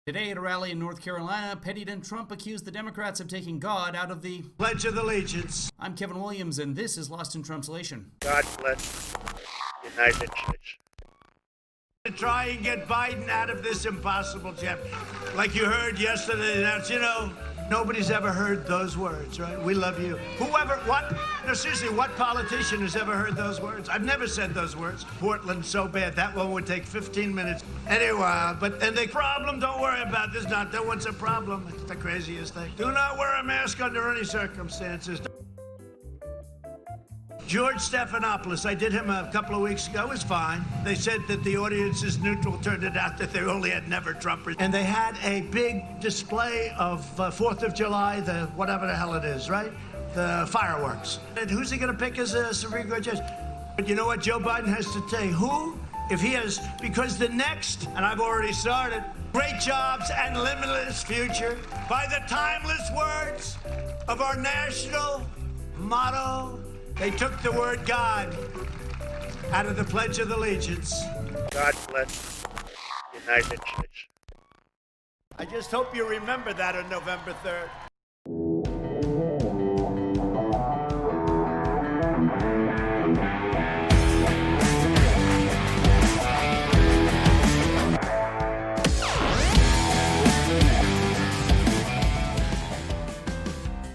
Today at a rally in North Carolina, President Trump accused the Democrats of taking God out of the Pledge of Allegiance. I'm Kevin Williams, and this is Lost in Translation. God bless the United States. To try and get Biden out of this impossible jam. Like you heard yesterday, that's, nobody's ever heard those words, right? We love you. Seriously, what politician has ever heard those words? I've never said those words. Portland's so bad, that one would take 15 minutes. Anyway, and the problem, don't worry about this, that one's a problem. It's the craziest thing. Do not wear a mask under any circumstances. George Stephanopoulos, I did him a couple of weeks ago, was fine. They said that the audience is neutral. Turned it out that they only had never-Trumpers. And they had a big display of 4th of July, the whatever the hell it is, right? The fireworks. And who's he going to pick as a Supreme Court judge? But you know what Joe Biden has to say? Who? If he has, because the next, and I've already started, great jobs and limitless future by the timeless words of our national motto. They took the word God out of the Pledge of Allegiance. God bless the United States. I just hope you remember that on November 3rd.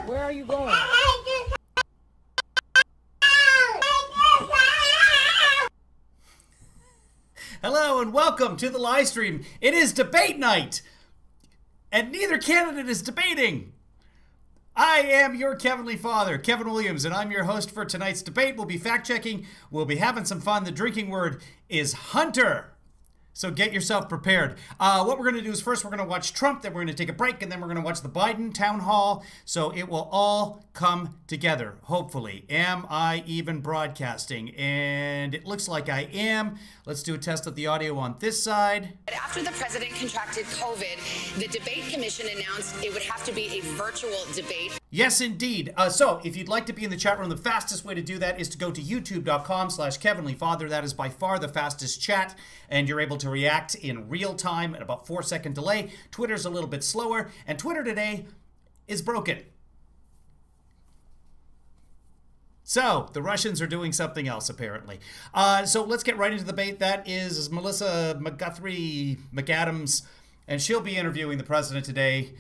Where are you going? Hello and welcome to the live stream. It is debate night, and neither candidate is debating. I am your Kevinly father, Kevin Williams, and I'm your host for tonight's debate. We'll be fact-checking. We'll be having some fun. The drinking word is Hunter. So get yourself prepared. What we're going to do is first we're going to watch Trump, then we're going to take a break, and then we're going to watch the Biden town hall. So it will all come together, hopefully. Am I even broadcasting? And it looks like I am. Let's do a test of the audio on this side. After the president contracted COVID, the debate commission announced it would have to be a virtual debate. Yes, indeed. So if you'd like to be in the chat room, the fastest way to do that is to go to youtube.com/KevinlyFather. That is by far the fastest chat, and you're able to react in real time at about 4-second delay. Twitter's a little bit slower, and Twitter today is broken. So the Russians are doing something else, apparently. So let's get right into the debate. That is Melissa McAdams, and she'll be interviewing the president today.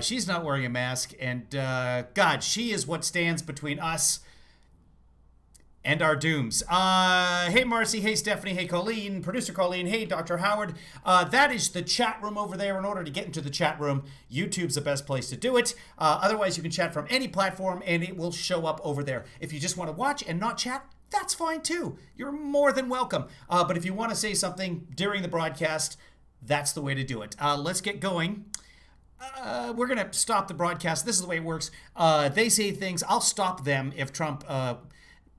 She's not wearing a mask, and God, she is what stands between us and our dooms. Hey, Marcy. Hey, Stephanie. Hey, Colleen. Producer Colleen. Hey, Dr. Howard. That is the chat room over there. In order to get into the chat room, YouTube's the best place to do it. Otherwise, you can chat from any platform, and it will show up over there. If you just want to watch and not chat, that's fine, too. You're more than welcome. But if you want to say something during the broadcast, that's the way to do it. Let's get going. We're going to stop the broadcast. This is the way it works. They say things. I'll stop them if Trump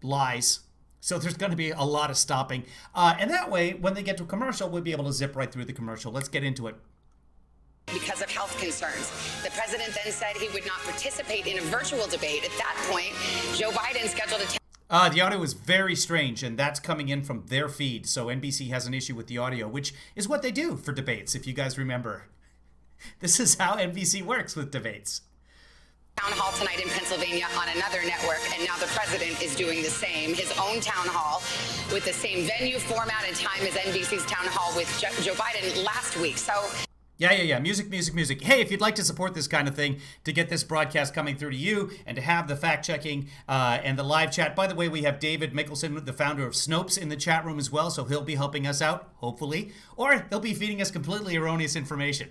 lies. So there's going to be a lot of stopping. And that way, when they get to a commercial, we'll be able to zip right through the commercial. Let's get into it. Because of health concerns. The president then said he would not participate in a virtual debate. At that point, Joe Biden scheduled a the audio is very strange, and that's coming in from their feed. So NBC has an issue with the audio, which is what they do for debates, if you guys remember. This is how NBC works with debates. Town hall tonight in Pennsylvania on another network, and now the president is doing the same. His own town hall with the same venue, format, and time as NBC's town hall with Joe Biden last week. So. Yeah. Music. Hey, if you'd like to support this kind of thing, to get this broadcast coming through to you, and to have the fact-checking and the live chat. By the way, we have David Mickelson, the founder of Snopes, in the chat room as well, so he'll be helping us out, hopefully. Or he'll be feeding us completely erroneous information.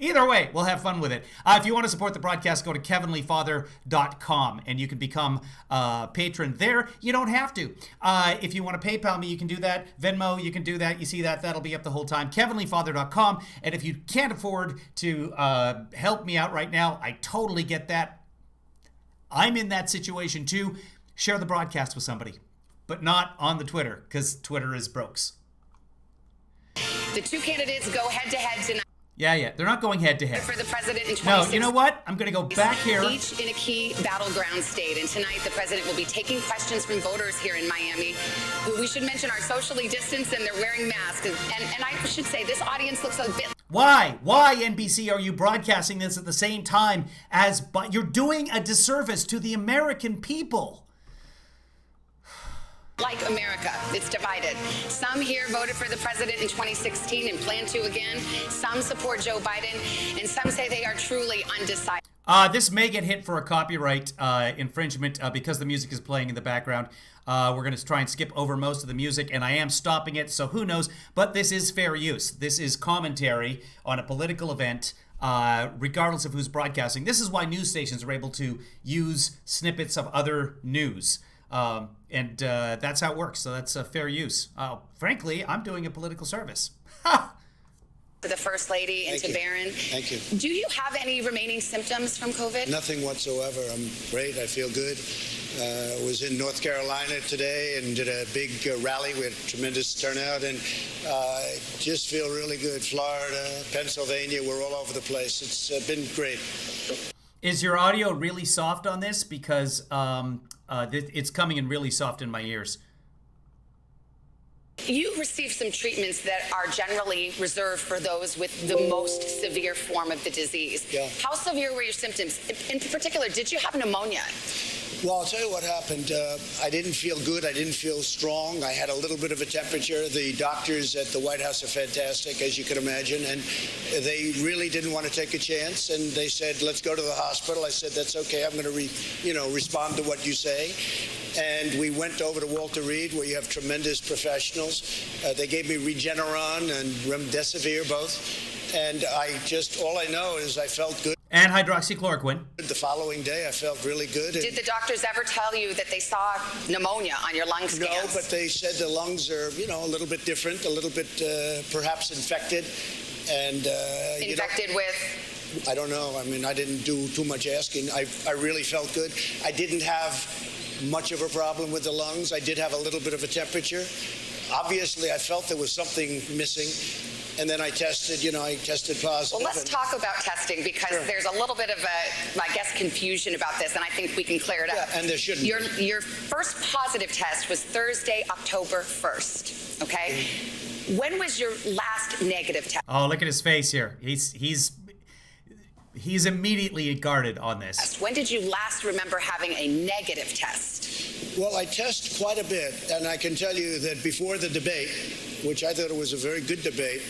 Either way, we'll have fun with it. If you want to support the broadcast, go to kevinlyfather.com, and you can become a patron there. You don't have to. If you want to PayPal me, you can do that. Venmo, you can do that. You see that. That'll be up the whole time. kevinlyfather.com. And if you can't afford to help me out right now, I totally get that. I'm in that situation too. Share the broadcast with somebody, but not on the Twitter, because Twitter is brokes. The two candidates go head-to-head tonight. Yeah. They're not going head-to-head. For the president in 26. No, you know what? I'm going to go back here. Each in a key battleground state. And tonight, the president will be taking questions from voters here in Miami, who we should mention are socially distanced and they're wearing masks. And I should say, this audience looks a bit... Why? Why, NBC, are you broadcasting this at the same time as... But you're doing a disservice to the American people. Like America, it's divided. Some here voted for the president in 2016 and plan to again. Some support Joe Biden, and some say they are truly undecided. This may get hit for a copyright infringement because the music is playing in the background. We're going to try and skip over most of the music, and I am stopping it, so who knows? But this is fair use. This is commentary on a political event, regardless of who's broadcasting. This is why news stations are able to use snippets of other news. And that's how it works. So that's fair use. Frankly, I'm doing a political service. To the First Lady and to Barron. Thank you. Do you have any remaining symptoms from COVID? Nothing whatsoever. I'm great. I feel good. Was in North Carolina today and did a big rally. We had tremendous turnout and just feel really good. Florida, Pennsylvania, we're all over the place. It's been great. Is your audio really soft on this? Because it's coming in really soft in my ears. You received some treatments that are generally reserved for those with the most severe form of the disease. Yeah. How severe were your symptoms? In particular, did you have pneumonia? Well, I'll tell you what happened. I didn't feel good. I didn't feel strong. I had a little bit of a temperature. The doctors at the White House are fantastic, as you can imagine, and they really didn't want to take a chance. And they said, "Let's go to the hospital." I said, "That's okay. I'm going to, respond to what you say." And we went over to Walter Reed, where you have tremendous professionals. They gave me Regeneron and Remdesivir both, and all I know is I felt good. And hydroxychloroquine. The following day, I felt really good. Did the doctors ever tell you that they saw pneumonia on your lung scans? No, but they said the lungs are, a little bit different, a little bit perhaps infected. And infected with? I don't know. I mean, I didn't do too much asking. I really felt good. I didn't have much of a problem with the lungs. I did have a little bit of a temperature. Obviously, I felt there was something missing. And then I tested positive. Well, let's talk about testing because there's a little bit of confusion about this, and I think we can clear it up. Yeah, and there shouldn't. Your first positive test was Thursday, October 1st, okay? When was your last negative test? Oh, look at his face here. He's immediately guarded on this. When did you last remember having a negative test? Well, I test quite a bit, and I can tell you that before the debate, which I thought it was a very good debate,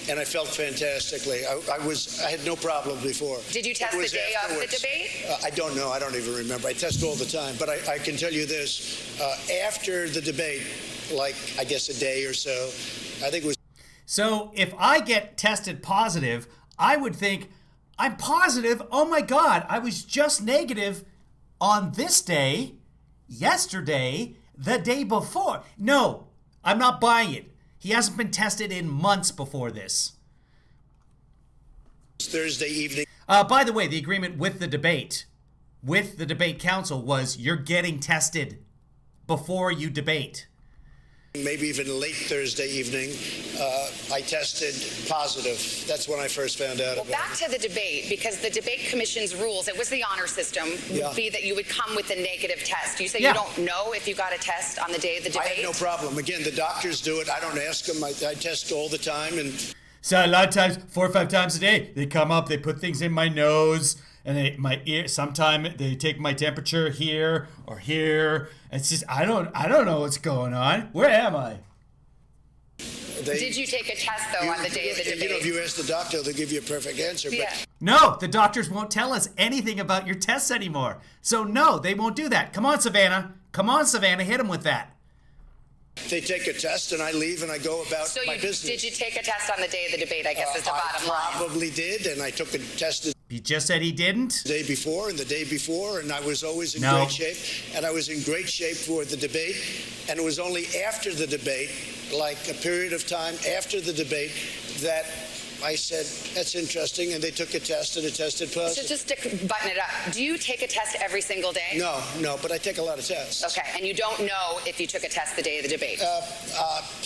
and I felt fantastically. I had no problem before. Did you test the day of the debate? I don't know. I don't even remember. I test all the time. But I can tell you this. After the debate, I guess a day or so, I think it was... So if I get tested positive, I would think, I'm positive. Oh my God, I was just negative on this day, yesterday, the day before. No, I'm not buying it. He hasn't been tested in months before this. Thursday evening. By the way, the agreement with the debate council was you're getting tested before you debate. Maybe even late Thursday evening, I tested positive. That's when I first found out about it. Back to the debate, because the debate commission's rules, it was the honor system, would be that you would come with a negative test. You say you don't know if you got a test on the day of the debate? I had no problem. Again, the doctors do it. I don't ask them. I test all the time. And so a lot of times, 4 or 5 times a day, they come up, they put things in my nose, and my ear. Sometimes they take my temperature here or here. It's just I don't know what's going on. Where am I? Did you take a test though on the day of the debate? If you ask the doctor, they'll give you a perfect answer. But no, the doctors won't tell us anything about your tests anymore. So no, they won't do that. Come on, Savannah. Hit them with that. They take a test and I leave and I go about my business. Did you take a test on the day of the debate, I guess is the bottom line. I probably did, and I took a test He just said he didn't? the day before and the day before, and I was always in great shape. And I was in great shape for the debate. And it was only after the debate, like a period of time after the debate, that I said, that's interesting, and they took a test and it tested positive. So just to button it up, do you take a test every single day? No, but I take a lot of tests. Okay, and you don't know if you took a test the day of the debate?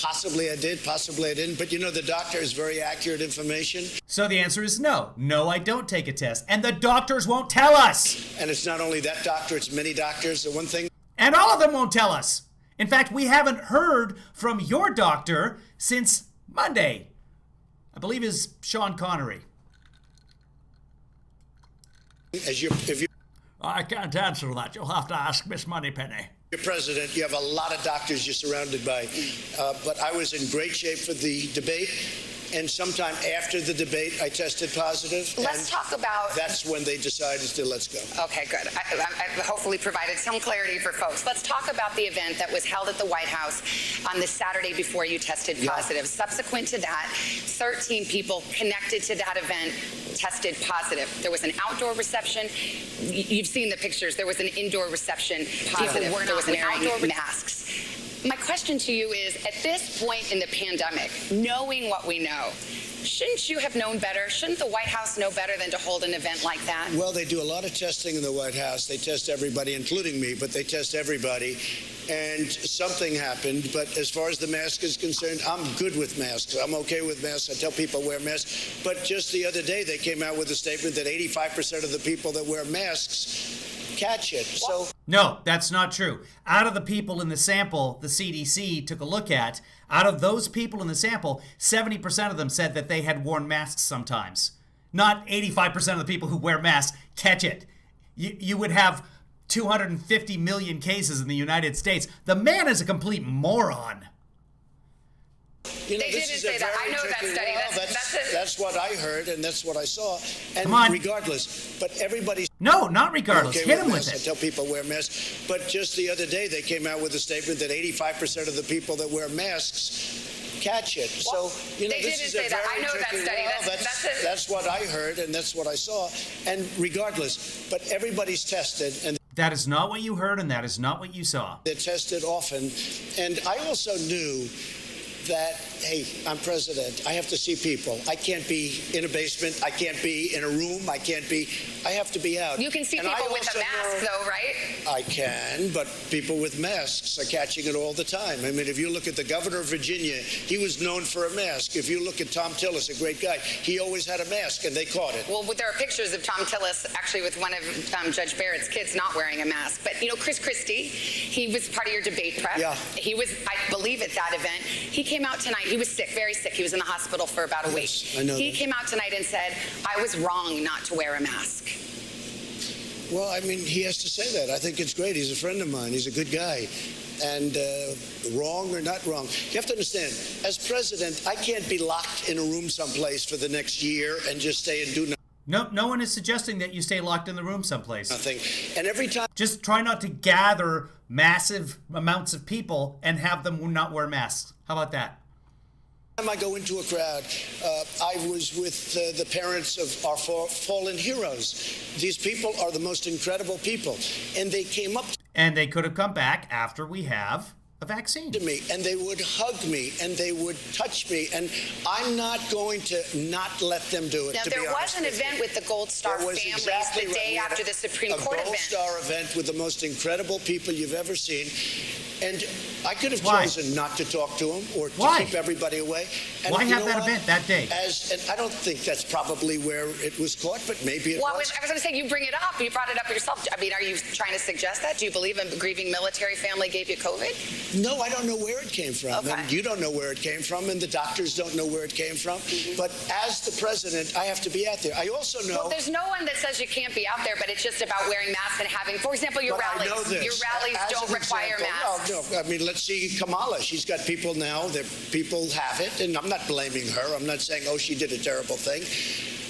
Possibly I did, possibly I didn't, but the doctor is very accurate information. So the answer is no. No, I don't take a test, and the doctors won't tell us. And it's not only that doctor, it's many doctors. The one thing... And all of them won't tell us. In fact, we haven't heard from your doctor since Monday. I believe is Sean Connery. If you're I can't answer that. You'll have to ask Miss Moneypenny. president, you have a lot of doctors you're surrounded by. But I was in great shape for the debate. And sometime after the debate, I tested positive. Let's talk about... That's when they decided to let's go. Okay, good. I hopefully provided some clarity for folks. Let's talk about the event that was held at the White House on the Saturday before you tested positive. Subsequent to that, 13 people connected to that event tested positive. There was an outdoor reception. You've seen the pictures. There was an indoor reception positive. There was an outdoor masks. My question to you is, at this point in the pandemic, knowing what we know, shouldn't you have known better? Shouldn't the White House know better than to hold an event like that? Well, they do a lot of testing in the White House. They test everybody, including me, but they test everybody. And something happened. But as far as the mask is concerned, I'm good with masks. I'm okay with masks. I tell people wear masks. But just the other day, they came out with a statement that 85% of the people that wear masks catch it. So no, that's not true. Out of the people in the sample the CDC took a look at, out of those people in the sample, 70% of them said that they had worn masks sometimes. Not 85% of the people who wear masks catch it. You would have 250 million cases in the United States. The man is a complete moron. You know, They this didn't is say a that. very I know that tricky- study. well, That's that's what I heard, and that's what I saw. And Come on. regardless, but everybody's No, not regardless. okay Hit him with masks. I it. tell people wear masks. But just the other day, they came out with a statement that 85% of the people that wear masks catch it. So, you know, They this didn't is say a that. very I know that tricky- study. well, that's what I heard, and that's what I saw. And regardless, but everybody's tested, and That is not what you heard, and that is not what you saw. they're tested often. And I also knew that, hey, I'm president. I have to see people. I can't be in a basement. I can't be in a room. I have to be out. You can see And I people with also a mask, know- though, right? I can, but people with masks are catching it all the time. I mean, if you look at the governor of Virginia, he was known for a mask. If you look at Tom Tillis, a great guy, he always had a mask, and they caught it. Well, there are pictures of Tom Tillis actually with one of Judge Barrett's kids not wearing a mask. But, you know, Chris Christie, he was part of your debate prep. Yeah. He was, I believe, at that event. He came out tonight. He was sick, very sick. He was in the hospital for about a week. I know He that. came out tonight and said, I was wrong not to wear a mask. Well, I mean, he has to say that. I think it's great. He's a friend of mine. He's a good guy. And wrong or not wrong, you have to understand, as president, I can't be locked in a room someplace for the next year and just stay and do No one is suggesting that you stay locked in the room someplace. nothing. And every time Just try not to gather massive amounts of people and have them not wear masks. How about that? I go into a crowd, I was with the parents of our fallen heroes. These people are the most incredible people. And they came up And they could have come back after we have a vaccine. to me, and they would hug me, and they would touch me. And I'm not going to not let them do it, Now, to there be was honest an with you. event with the Gold Star There was families exactly the right. day We had after the Supreme Court a Gold event. Star event with the most incredible people you've ever seen. And I could have Why? chosen not to talk to them or to Why? keep everybody away. And Why you have know that what? event that day? And I don't think that's probably where it was caught, but maybe it Well, I was. was going to say, you bring it up. You brought it up yourself. I mean, are you trying to suggest that? Do you believe a grieving military family gave you COVID? No, I don't know where it came from. Okay. And you don't know where it came from, and the doctors don't know where it came from. Mm-hmm. But as the president, I have to be out there. I also know. Well, there's no one that says you can't be out there, but it's just about wearing masks and having, for example, your But rallies. I know this. Your rallies As don't an require example, masks. No, I mean, let's see Kamala. She's got people now that people have it, and I'm not blaming her. I'm not saying, oh, she did a terrible thing.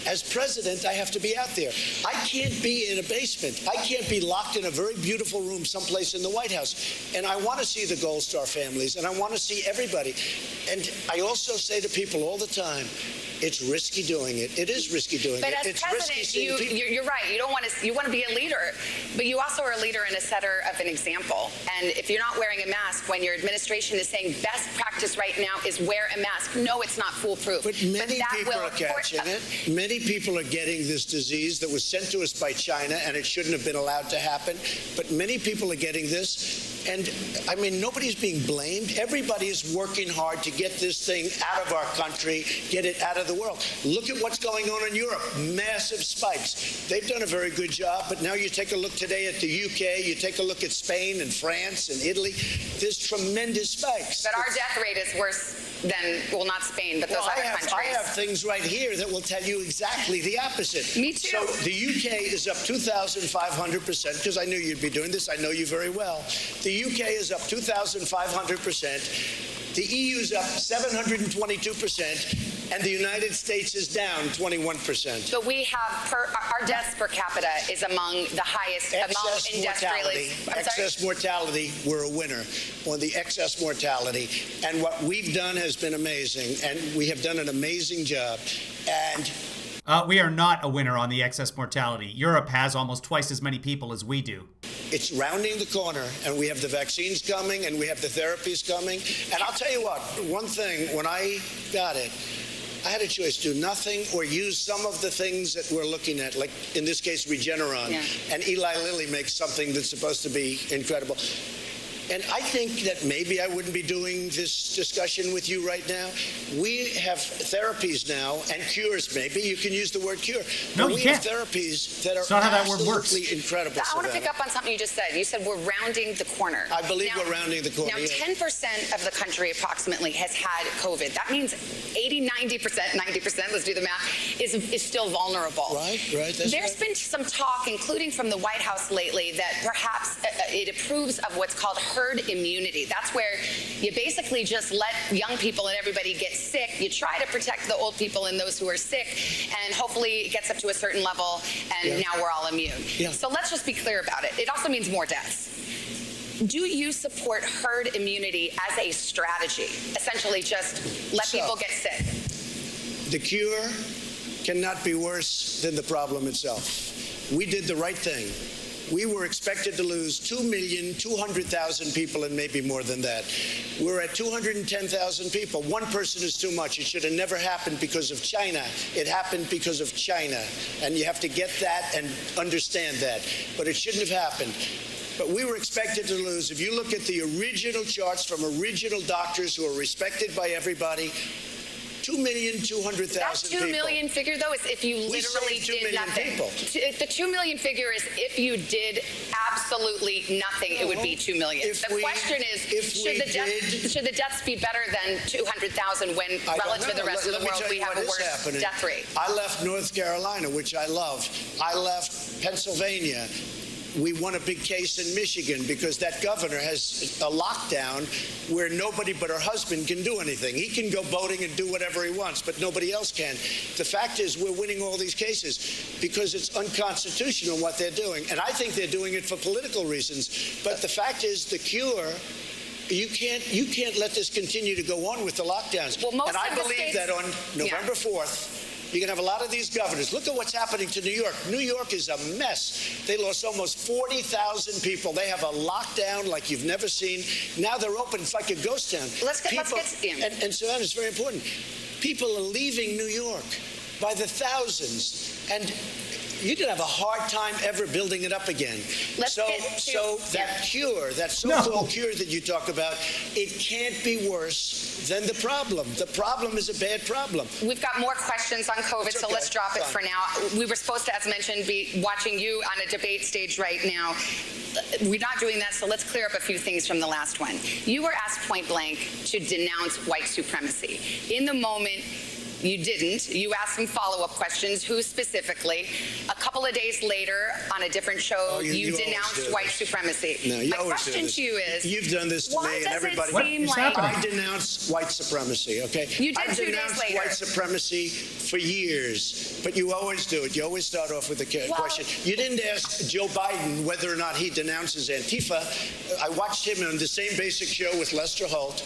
As president, I have to be out there. I can't be in a basement. I can't be locked in a very beautiful room someplace in the White House. And I want to see the Gold Star families, and I want to see everybody. And I also say to people all the time, it's risky doing it. It is risky doing But it. as It's risky president, seeing people. you're right. You don't want to. You want to be a leader, but you also are a leader and a setter of an example. And if you're not wearing a mask when your administration is saying best practice right now is wear a mask, no, it's not foolproof. But many that people will- are catching it. Many people are getting this disease that was sent to us by China, and it shouldn't have been allowed to happen. But many people are getting this. And I mean, nobody's being blamed. Everybody is working hard to get this thing out of our country, get it out of the world. Look at what's going on in Europe. Massive spikes. They've done a very good job, but now you take a look today at the UK, you take a look at Spain and France and Italy. There's tremendous spikes. But our death rate is worse than, well, not Spain, but those other countries. I have things right here that will tell you exactly the opposite. Me too. So the UK is up 2,500%, because I knew you'd be doing this. I know you very well. The UK is up 2,500%. The EU is up 722%, and the United States is down 21%. But we have, our deaths per capita is among the highest among industrialists. Excess mortality, we're a winner on the excess mortality. And what we've done has been amazing, and we have done an amazing job. And we are not a winner on the excess mortality. Europe has almost twice as many people as we do. It's rounding the corner, and we have the vaccines coming, and we have the therapies coming. And I'll tell you what, one thing, when I got it, I had a choice, do nothing or use some of the things that we're looking at, like in this case, Regeneron. Yeah. And Eli Lilly makes something that's supposed to be incredible. And I think that maybe I wouldn't be doing this discussion with you right now. We have therapies now and cures, maybe. You can use the word cure. No, you can't. We have therapies that are not how that word works. absolutely incredible. I want to pick up on something you just said. You said we're rounding the corner. I believe we're rounding the corner. Now, 10% of the country approximately has had COVID. That means 80, 90%, 90%, let's do the math, is still vulnerable. Right. There's been some talk, including from the White House lately, that perhaps it approves of what's called herd immunity. That's where you basically just let young people and everybody get sick. You try to protect the old people and those who are sick, and hopefully it gets up to a certain level, and now we're all immune. Yeah. So let's just be clear about it. It also means more deaths. Do you support herd immunity as a strategy? Essentially just let people get sick. The cure cannot be worse than the problem itself. We did the right thing. We were expected to lose 2,200,000 people and maybe more than that. We're at 210,000 people. One person is too much. It should have never happened because of China. It happened because of China. And you have to get that and understand that. But it shouldn't have happened. But we were expected to lose. If you look at the original charts from original doctors who are respected by everybody, 2,200,000 That 2 million figure, though, is if you literally did nothing. The 2 million figure is if you did absolutely nothing, it would be 2 million. The question is, should the deaths be better than 200,000 when, relative to the rest of the world, we have a worse death rate? I left North Carolina, which I love. I left Pennsylvania. We won a big case in Michigan because that governor has a lockdown where nobody but her husband can do anything. He can go boating and do whatever he wants, but nobody else can. The fact is we're winning all these cases because it's unconstitutional what they're doing. And I think they're doing it for political reasons. But the fact is the cure, you can't let this continue to go on with the lockdowns. Well, most and I believe that on November 4th, you're going to have a lot of these governors. Look at what's happening to New York. New York is a mess. They lost almost 40,000 people. They have a lockdown like you've never seen. Now they're open. It's like a ghost town. Let's get and Savannah, it's very important. People are leaving New York by the thousands. And you're going to have a hard time ever building it up again. That cure, that so-called cure that you talk about, it can't be worse than the problem. The problem is a bad problem. We've got more questions on COVID, so let's drop it for now. We were supposed to, as mentioned, be watching you on a debate stage right now. We're not doing that, so let's clear up a few things from the last one. You were asked point blank to denounce white supremacy. In the moment, you didn't. You asked some follow-up questions. Who specifically? A couple of days later, on a different show, you denounced white supremacy. No, you My question to you is, you've done this to me and everybody. What is happening? I denounce white supremacy, okay? You did 2 days later. I've denounced white supremacy for years, but you always do it. You always start off with a question. You didn't ask Joe Biden whether or not he denounces Antifa. I watched him on the same basic show with Lester Holt.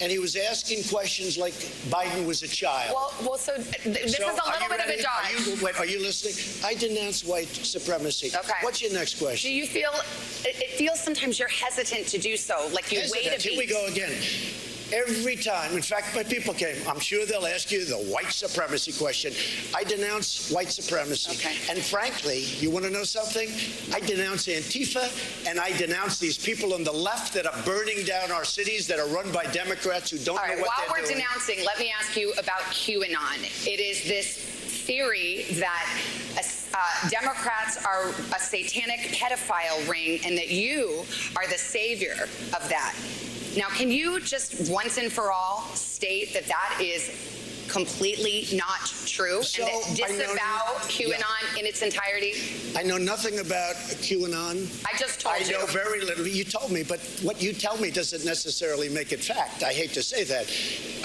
And he was asking questions like Biden was a child. Well, so this is a little bit of a dodge. Are you listening? I denounce white supremacy. Okay. What's your next question? Do you feel, it feels sometimes you're hesitant to do so, like you wait a beat. Here we go again. Every time. In fact, my people came. I'm sure they'll ask you the white supremacy question. I denounce white supremacy. Okay. And frankly, you want to know something? I denounce Antifa, and I denounce these people on the left that are burning down our cities, that are run by Democrats who don't All know right, what while they're we're doing. denouncing, let me ask you about QAnon. It is this theory that Democrats are a satanic pedophile ring and that you are the savior of that. Now, can you just once and for all state that that is completely not true So, and that disavow QAnon in its entirety? I know nothing about QAnon. I just told you. I know very little. You told me, but what you tell me doesn't necessarily make it fact. I hate to say that.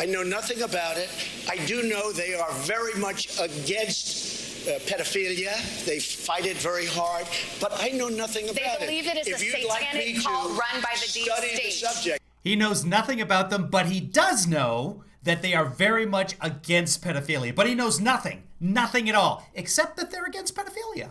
I know nothing about it. I do know they are very much against pedophilia. They fight it very hard, but I know nothing about it. They believe it is a satanic cult run by the deep study the state. subject. He knows nothing about them, but he does know that they are very much against pedophilia. But he knows nothing at all, except that they're against pedophilia.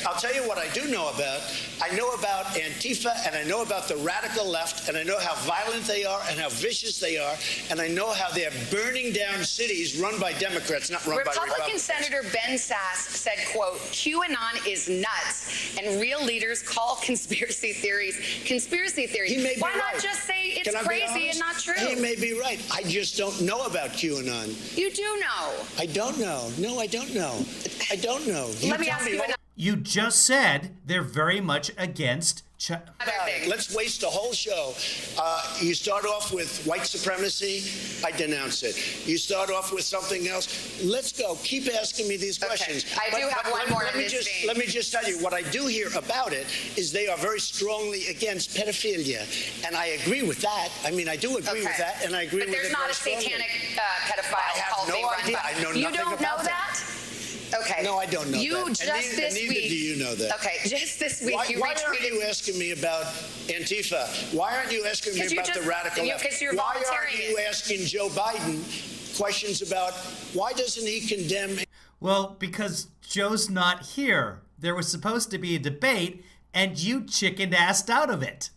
I'll tell you what I do know about. I know about Antifa, and I know about the radical left, and I know how violent they are and how vicious they are, and I know how they're burning down cities run by Democrats, not run by Republican Republicans. Senator Ben Sass said, quote, QAnon is nuts, and real leaders call conspiracy theories conspiracy theories. He may be Why right. not just say it's Can I be crazy honest? and not true? He may be right. I just don't know about QAnon. You do know. I don't know. No, I don't know. I don't know. Let me ask you another You just said they're very much against thing. Let's waste a whole show. You start off with white supremacy, I denounce it. You start off with something else. Let's go. Keep asking me these questions. I do have one more in this vein. Let me just tell you, what I do hear about it is they are very strongly against pedophilia. And I agree with that. I mean, I do agree with that, and I agree but with it there's not very a strongly. satanic pedophile I have cult no being run idea. by. I know You nothing don't about know that. Okay. No, I don't know you that. Just and this neither week. do you know that. Okay, just this week Why you aren't retweeted. you asking me about Antifa? Why aren't you asking me 'Cause you about the just- radical you- left? 'cause you're Why aren't volunteering you it. asking Joe Biden questions about why doesn't he condemn Well, because Joe's not here. There was supposed to be a debate, and you chickened-assed out of it.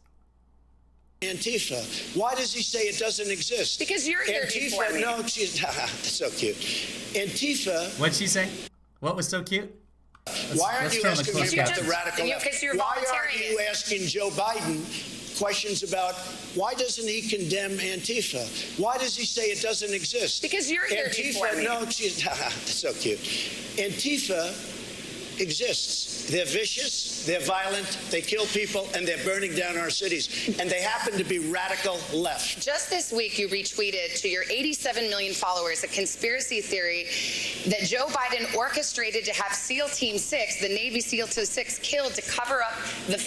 Antifa? Why does he say it doesn't exist? Because you're here before Antifa, me. no, she's so cute. Antifa, What'd she say? What was so cute? why aren't let's you turn the asking me clip about back. the radical left? Because you're Why aren't volunteering you it. asking Joe Biden questions about why doesn't he condemn Antifa? Why does he say it doesn't exist? Because you're here before Antifa, me. no, she's so cute. Antifa exists. They're vicious, they're violent, they kill people, and they're burning down our cities. And they happen to be radical left. Just this week, you retweeted to your 87 million followers a conspiracy theory that Joe Biden orchestrated to have SEAL Team 6, the Navy SEAL Team 6, killed to cover up the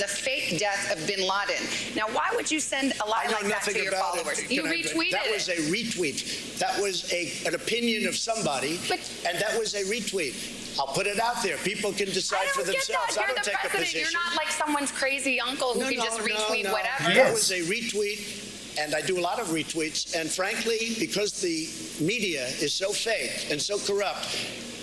fake death of bin Laden. Now, why would you send a lie I know like that nothing to your about followers? it. You Can I- retweeted That was it. a retweet. That was an opinion of somebody, and that was a retweet. I'll put it out there. People can decide I for don't get themselves. that. I You're don't the take a president. position. You're not like someone's crazy uncle who can just retweet whatever. Yes. That was a retweet, and I do a lot of retweets. And frankly, because the media is so fake and so corrupt,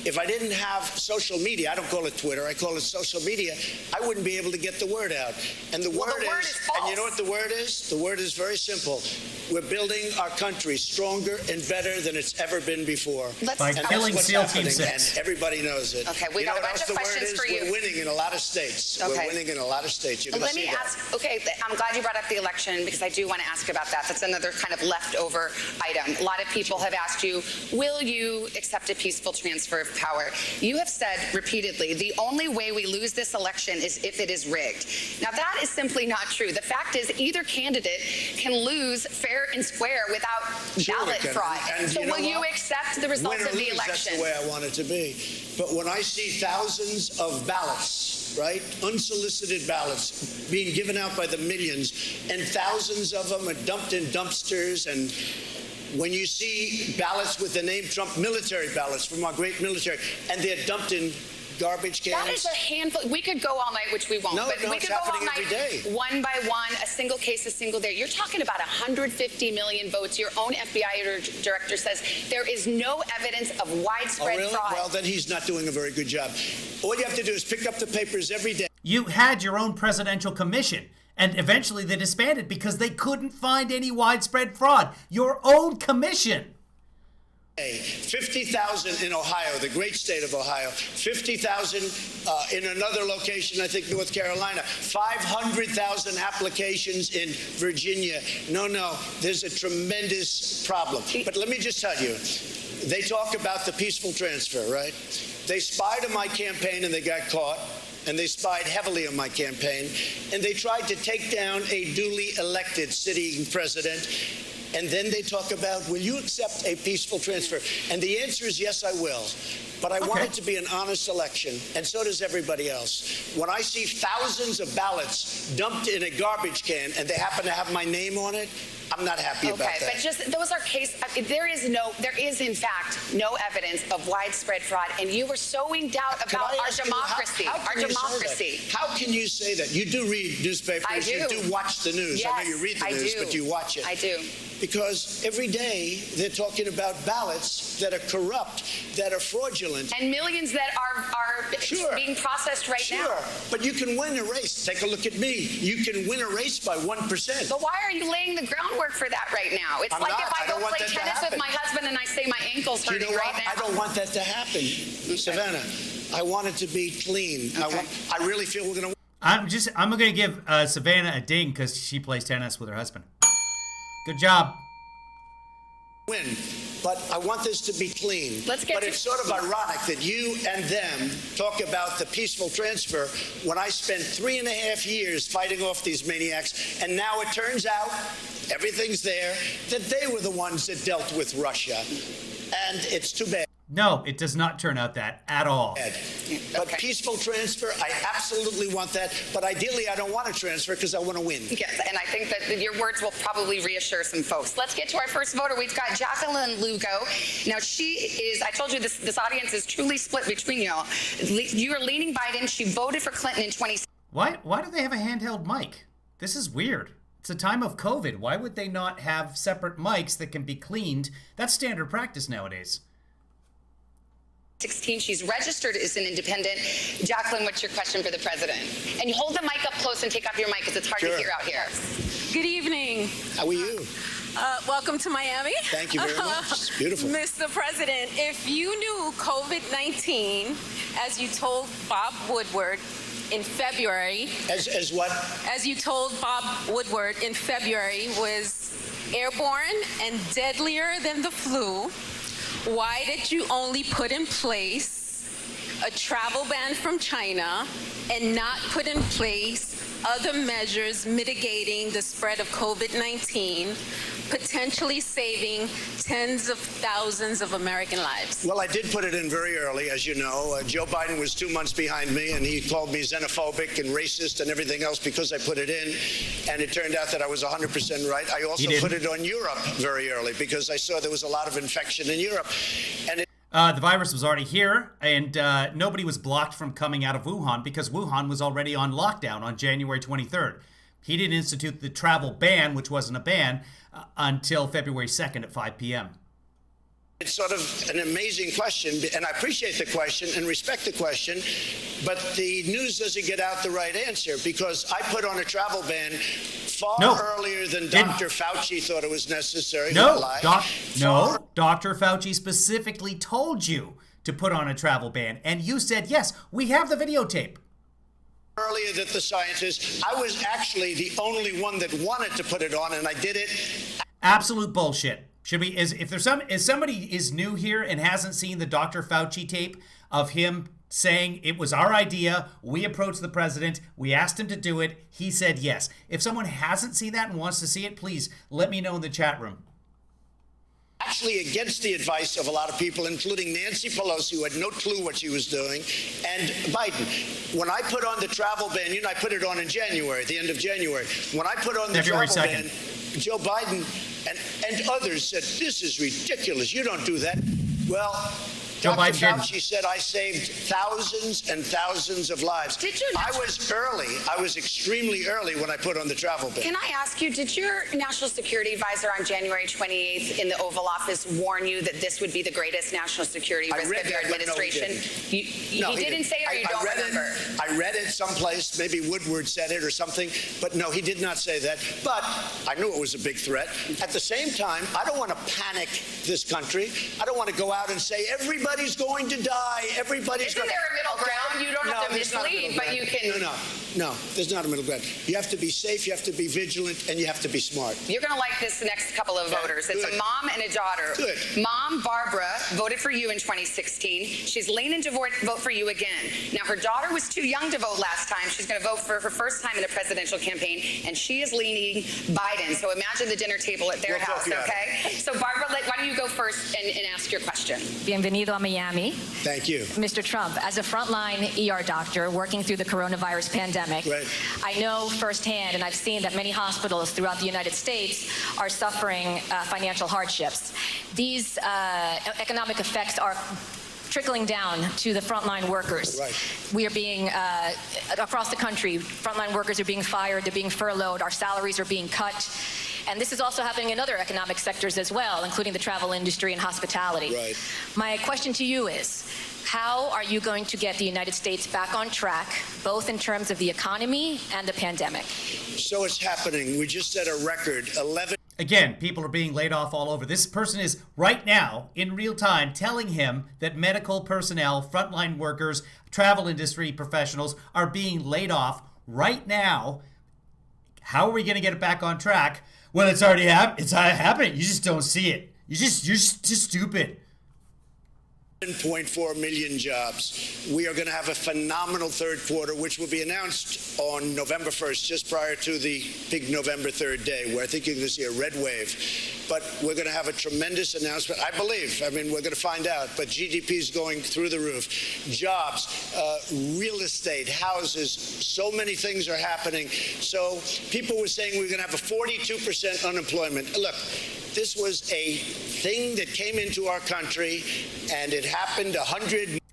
if I didn't have social media, I don't call it Twitter, I call it social media, I wouldn't be able to get the word out. And the word is false. and you know what the word is? The word is very simple. We're building our country stronger and better than it's ever been before. By And that's killing what's SEAL Team happening, 6. and everybody knows it. Okay, we you got know a what bunch else of the word questions is? for you. We're winning in a lot of states. Okay. We're winning in a lot of states. You're going to Let see me that. ask, okay, I'm glad you brought up the election because I do want to ask about that. That's another kind of leftover item. A lot of people have asked you, will you accept a peaceful transfer of power? You have said repeatedly, the only way we lose this election is if it is rigged. Now, that is simply not true. The fact is either candidate can lose fair and square without Sure ballot we can. fraud. And So you know will you what? accept the results Win or of the lose, election? That's the way I want it to be. But when I see thousands of ballots, right, unsolicited ballots being given out by the millions, and thousands of them are dumped in dumpsters, and when you see ballots with the name Trump, military ballots from our great military, and they're dumped in garbage cans. That is a handful. We could go all night, which we won't. No, but no, we it's could go all happening night, every day. one by one, a single case, a single day. You're talking about 150 million votes. Your own FBI director says there is no evidence of Oh, widespread really? fraud. Well, then he's not doing a very good job. All you have to do is pick up the papers every day. You had your own presidential commission, And eventually they disbanded because they couldn't find any widespread fraud. Your own commission. 50,000 in Ohio, the great state of Ohio. 50,000 in another location, I think North Carolina. 500,000 applications in Virginia. No, there's a tremendous problem. But let me just tell you, they talk about the peaceful transfer, right? They spied on my campaign and they got caught. And they spied heavily on my campaign. And they tried to take down a duly elected sitting president. And then they talk about, will you accept a peaceful transfer? And the answer is yes, I will. But I want it to be an honest election, and so does everybody else. When I see thousands of ballots dumped in a garbage can and they happen to have my name on it, I'm not happy about that. Okay, but just those are there is in fact no evidence of widespread fraud, and you were sowing doubt about our democracy. How can you say that? You do read newspapers. I do. You do watch the news. Yes, I know you read the news, but you watch it. I do. Because every day they're talking about ballots that are corrupt, that are fraudulent. And millions that are being processed right now. Sure, but you can win a race. Take a look at me. You can win a race by 1%. But why are you laying the groundwork for that right now? It's like if I go play tennis with my husband and I say my ankle's hurting right now. I don't want that to happen, Savannah. I want it to be clean. Okay. I really feel we're going to. I'm going to give Savannah a ding because she plays tennis with her husband. Good job. Win, but I want this to be clean. But it's sort of ironic that you and them talk about the peaceful transfer when I spent 3.5 years fighting off these maniacs, and now it turns out everything's there, that they were the ones that dealt with Russia, and it's too bad. No, it does not turn out that at all. But peaceful transfer, I absolutely want that. But ideally, I don't want to transfer because I want to win. Yes, and I think that your words will probably reassure some folks. Let's get to our first voter. We've got Jacqueline Lugo. Now, she is, I told you this audience is truly split between y'all. You are leaning Biden. She voted for Clinton in 2016. Why do they have a handheld mic? This is weird. It's a time of COVID. Why would they not have separate mics that can be cleaned? That's standard practice nowadays. She's registered as an independent. Jacqueline, what's your question for the president? And you hold the mic up close and take off your mic because it's hard to hear out here. Good evening. How are you? Welcome to Miami. Thank you very much. It's beautiful. Mr. President, if you knew COVID-19, as you told Bob Woodward in February. As what? As you told Bob Woodward in February, was airborne and deadlier than the flu, why did you only put in place a travel ban from China and not put in place other measures mitigating the spread of COVID-19, potentially saving tens of thousands of American lives? Well, I did put it in very early, as you know. Joe Biden was 2 months behind me, and he called me xenophobic and racist and everything else because I put it in. And it turned out that I was 100% right. I also put it on Europe very early because I saw there was a lot of infection in Europe. And the virus was already here, and nobody was blocked from coming out of Wuhan because Wuhan was already on lockdown on January 23rd. He didn't institute the travel ban, which wasn't a ban, until February 2nd at 5 p.m. It's sort of an amazing question, and I appreciate the question and respect the question, but the news doesn't get out the right answer because I put on a travel ban far earlier than Dr. Fauci thought it was necessary. Dr. Fauci specifically told you to put on a travel ban, and you said, yes, we have the videotape. Earlier than the scientists. I was actually the only one that wanted to put it on, and I did it. Absolute bullshit. Should we? If somebody is new here and hasn't seen the Dr. Fauci tape of him saying it was our idea, we approached the president, we asked him to do it, he said yes. If someone hasn't seen that and wants to see it, please let me know in the chat room. Actually against the advice of a lot of people, including Nancy Pelosi, who had no clue what she was doing, and Biden. When I put on the travel ban, I put it on in January, the end of January. When I put on the travel ban, Joe Biden and others said, this is ridiculous. You don't do that. Well, Joe Dr. Biden didn't. Fauci said I saved thousands and thousands of lives. Did you? I was early. I was extremely early when I put on the travel ban. Can I ask you, did your national security advisor on January 28th in the Oval Office warn you that this would be the greatest national security risk of your administration? He didn't say it, or you don't remember? I read it someplace. Maybe Woodward said it or something. But no, he did not say that. But I knew it was a big threat. At the same time, I don't want to panic this country. I don't want to go out and say everybody's going to die. Everybody's Isn't there a middle ground? You don't have to there's not a mislead, middle but ground. you can. No, there's not a middle ground. You have to be safe, you have to be vigilant, and you have to be smart. You're going to like this next couple of voters. It's Good. a mom and a daughter. Good. Mom, Barbara, voted for you in 2016. She's leaning to vote for you again. Now, her daughter was too young to vote last time. She's going to vote for her first time in a presidential campaign, and she is leaning Biden. So imagine the dinner table at their We'll house, talk about okay? So, Barbara, why don't you go first and ask your question? Bienvenido a Miami. Thank you. Mr. Trump, as a frontline ER doctor working through the coronavirus pandemic, Right. I know firsthand, and I've seen that many hospitals throughout the United States are suffering financial hardships. These economic effects are trickling down to the frontline workers. Right. We are being, across the country, frontline workers are being fired, they're being furloughed, our salaries are being cut. And this is also happening in other economic sectors as well, including the travel industry and hospitality. Right. My question to you is, how are you going to get the United States back on track, both in terms of the economy and the pandemic? So it's happening. We just set a record, 11. Again, people are being laid off all over. This person is right now, in real time, telling him that medical personnel, frontline workers, travel industry professionals are being laid off right now. How are we going to get it back on track? Well, it's already it's happening. You just don't see it. You're just stupid. 7.4 million jobs. We are going to have a phenomenal third quarter, which will be announced on November 1st, just prior to the big November 3rd day, where I think you're going to see a red wave. But we're going to have a tremendous announcement, I believe. I mean, we're going to find out. But GDP is going through the roof. Jobs, real estate, houses, so many things are happening. So people were saying we're going to have a 42% unemployment. Look, this was a thing that came into our country, and it happened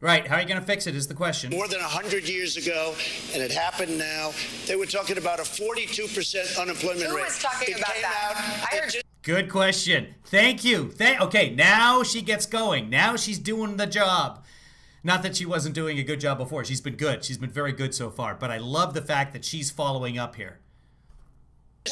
Right. How are you going to fix it is the question. more than 100 years ago, and it happened now. They were talking about a 42% unemployment Who rate. was talking It about came that? out- I it heard just- Good question. Thank you. Okay, now she gets going. Now she's doing the job. Not that she wasn't doing a good job before. She's been good. She's been very good so far. But I love the fact that she's following up here.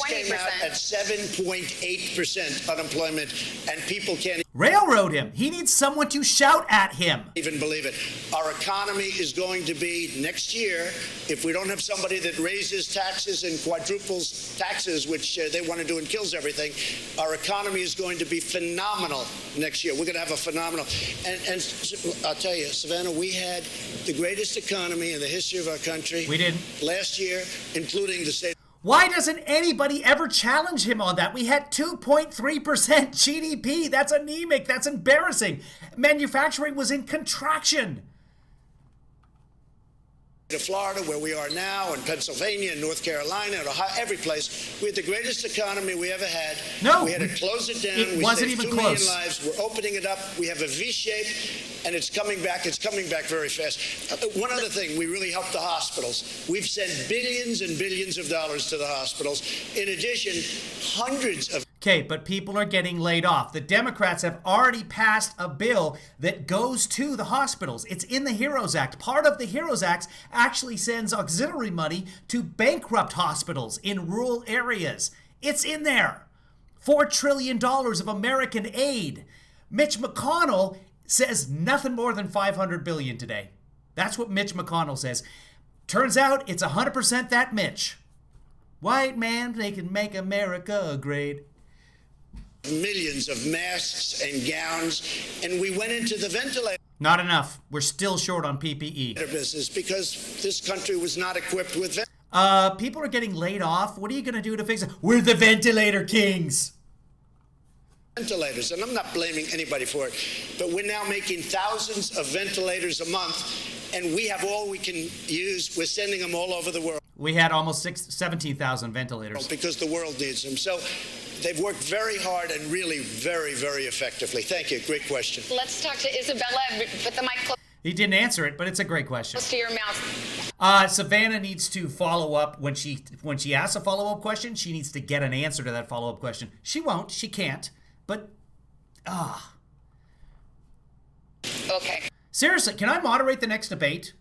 came out at 7.8% unemployment, and people can't Railroad him. He needs someone to shout at him. even believe it. Our economy is going to be, next year, if we don't have somebody that raises taxes and quadruples taxes, which they want to do and kills everything, our economy is going to be phenomenal next year. We're going to have a phenomenal. And I'll tell you, Savannah, we had the greatest economy in the history of our country. We didn't. Last year, including the state. Why doesn't anybody ever challenge him on that? We had 2.3% GDP. That's anemic. That's embarrassing. Manufacturing was in contraction. To Florida, where we are now, and Pennsylvania, and North Carolina, and Ohio, every place. We had the greatest economy we ever had. No. We had to close it down. It we wasn't saved even 2 million close. lives. We're opening it up. We have a V shape, and it's coming back. It's coming back very fast. One other thing, we really helped the hospitals. We've sent billions and billions of dollars to the hospitals. In addition, hundreds of Okay, but people are getting laid off. The Democrats have already passed a bill that goes to the hospitals. It's in the HEROES Act. Part of the HEROES Act actually sends auxiliary money to bankrupt hospitals in rural areas. It's in there. $4 trillion of American aid. Mitch McConnell says nothing more than $500 billion today. That's what Mitch McConnell says. Turns out it's 100% that Mitch. White man, they can make America great. millions of masks and gowns, and we went into the ventilator Not enough. We're still short on PPE. business because this country was not equipped with People are getting laid off. What are you going to do to fix it? We're the ventilator kings. ventilators, and I'm not blaming anybody for it, but we're now making thousands of ventilators a month, and we have all we can use. We're sending them all over the world We had almost 17,000 ventilators. because the world needs them. So They've worked very hard and really very, very effectively. Thank you. Great question. Let's talk to Isabella. Put the mic close He didn't answer it, but it's a great question. to your mouth. Savannah needs to follow up when she asks a follow-up question. She needs to get an answer to that follow-up question. She won't. She can't. But Okay. seriously, can I moderate the next debate,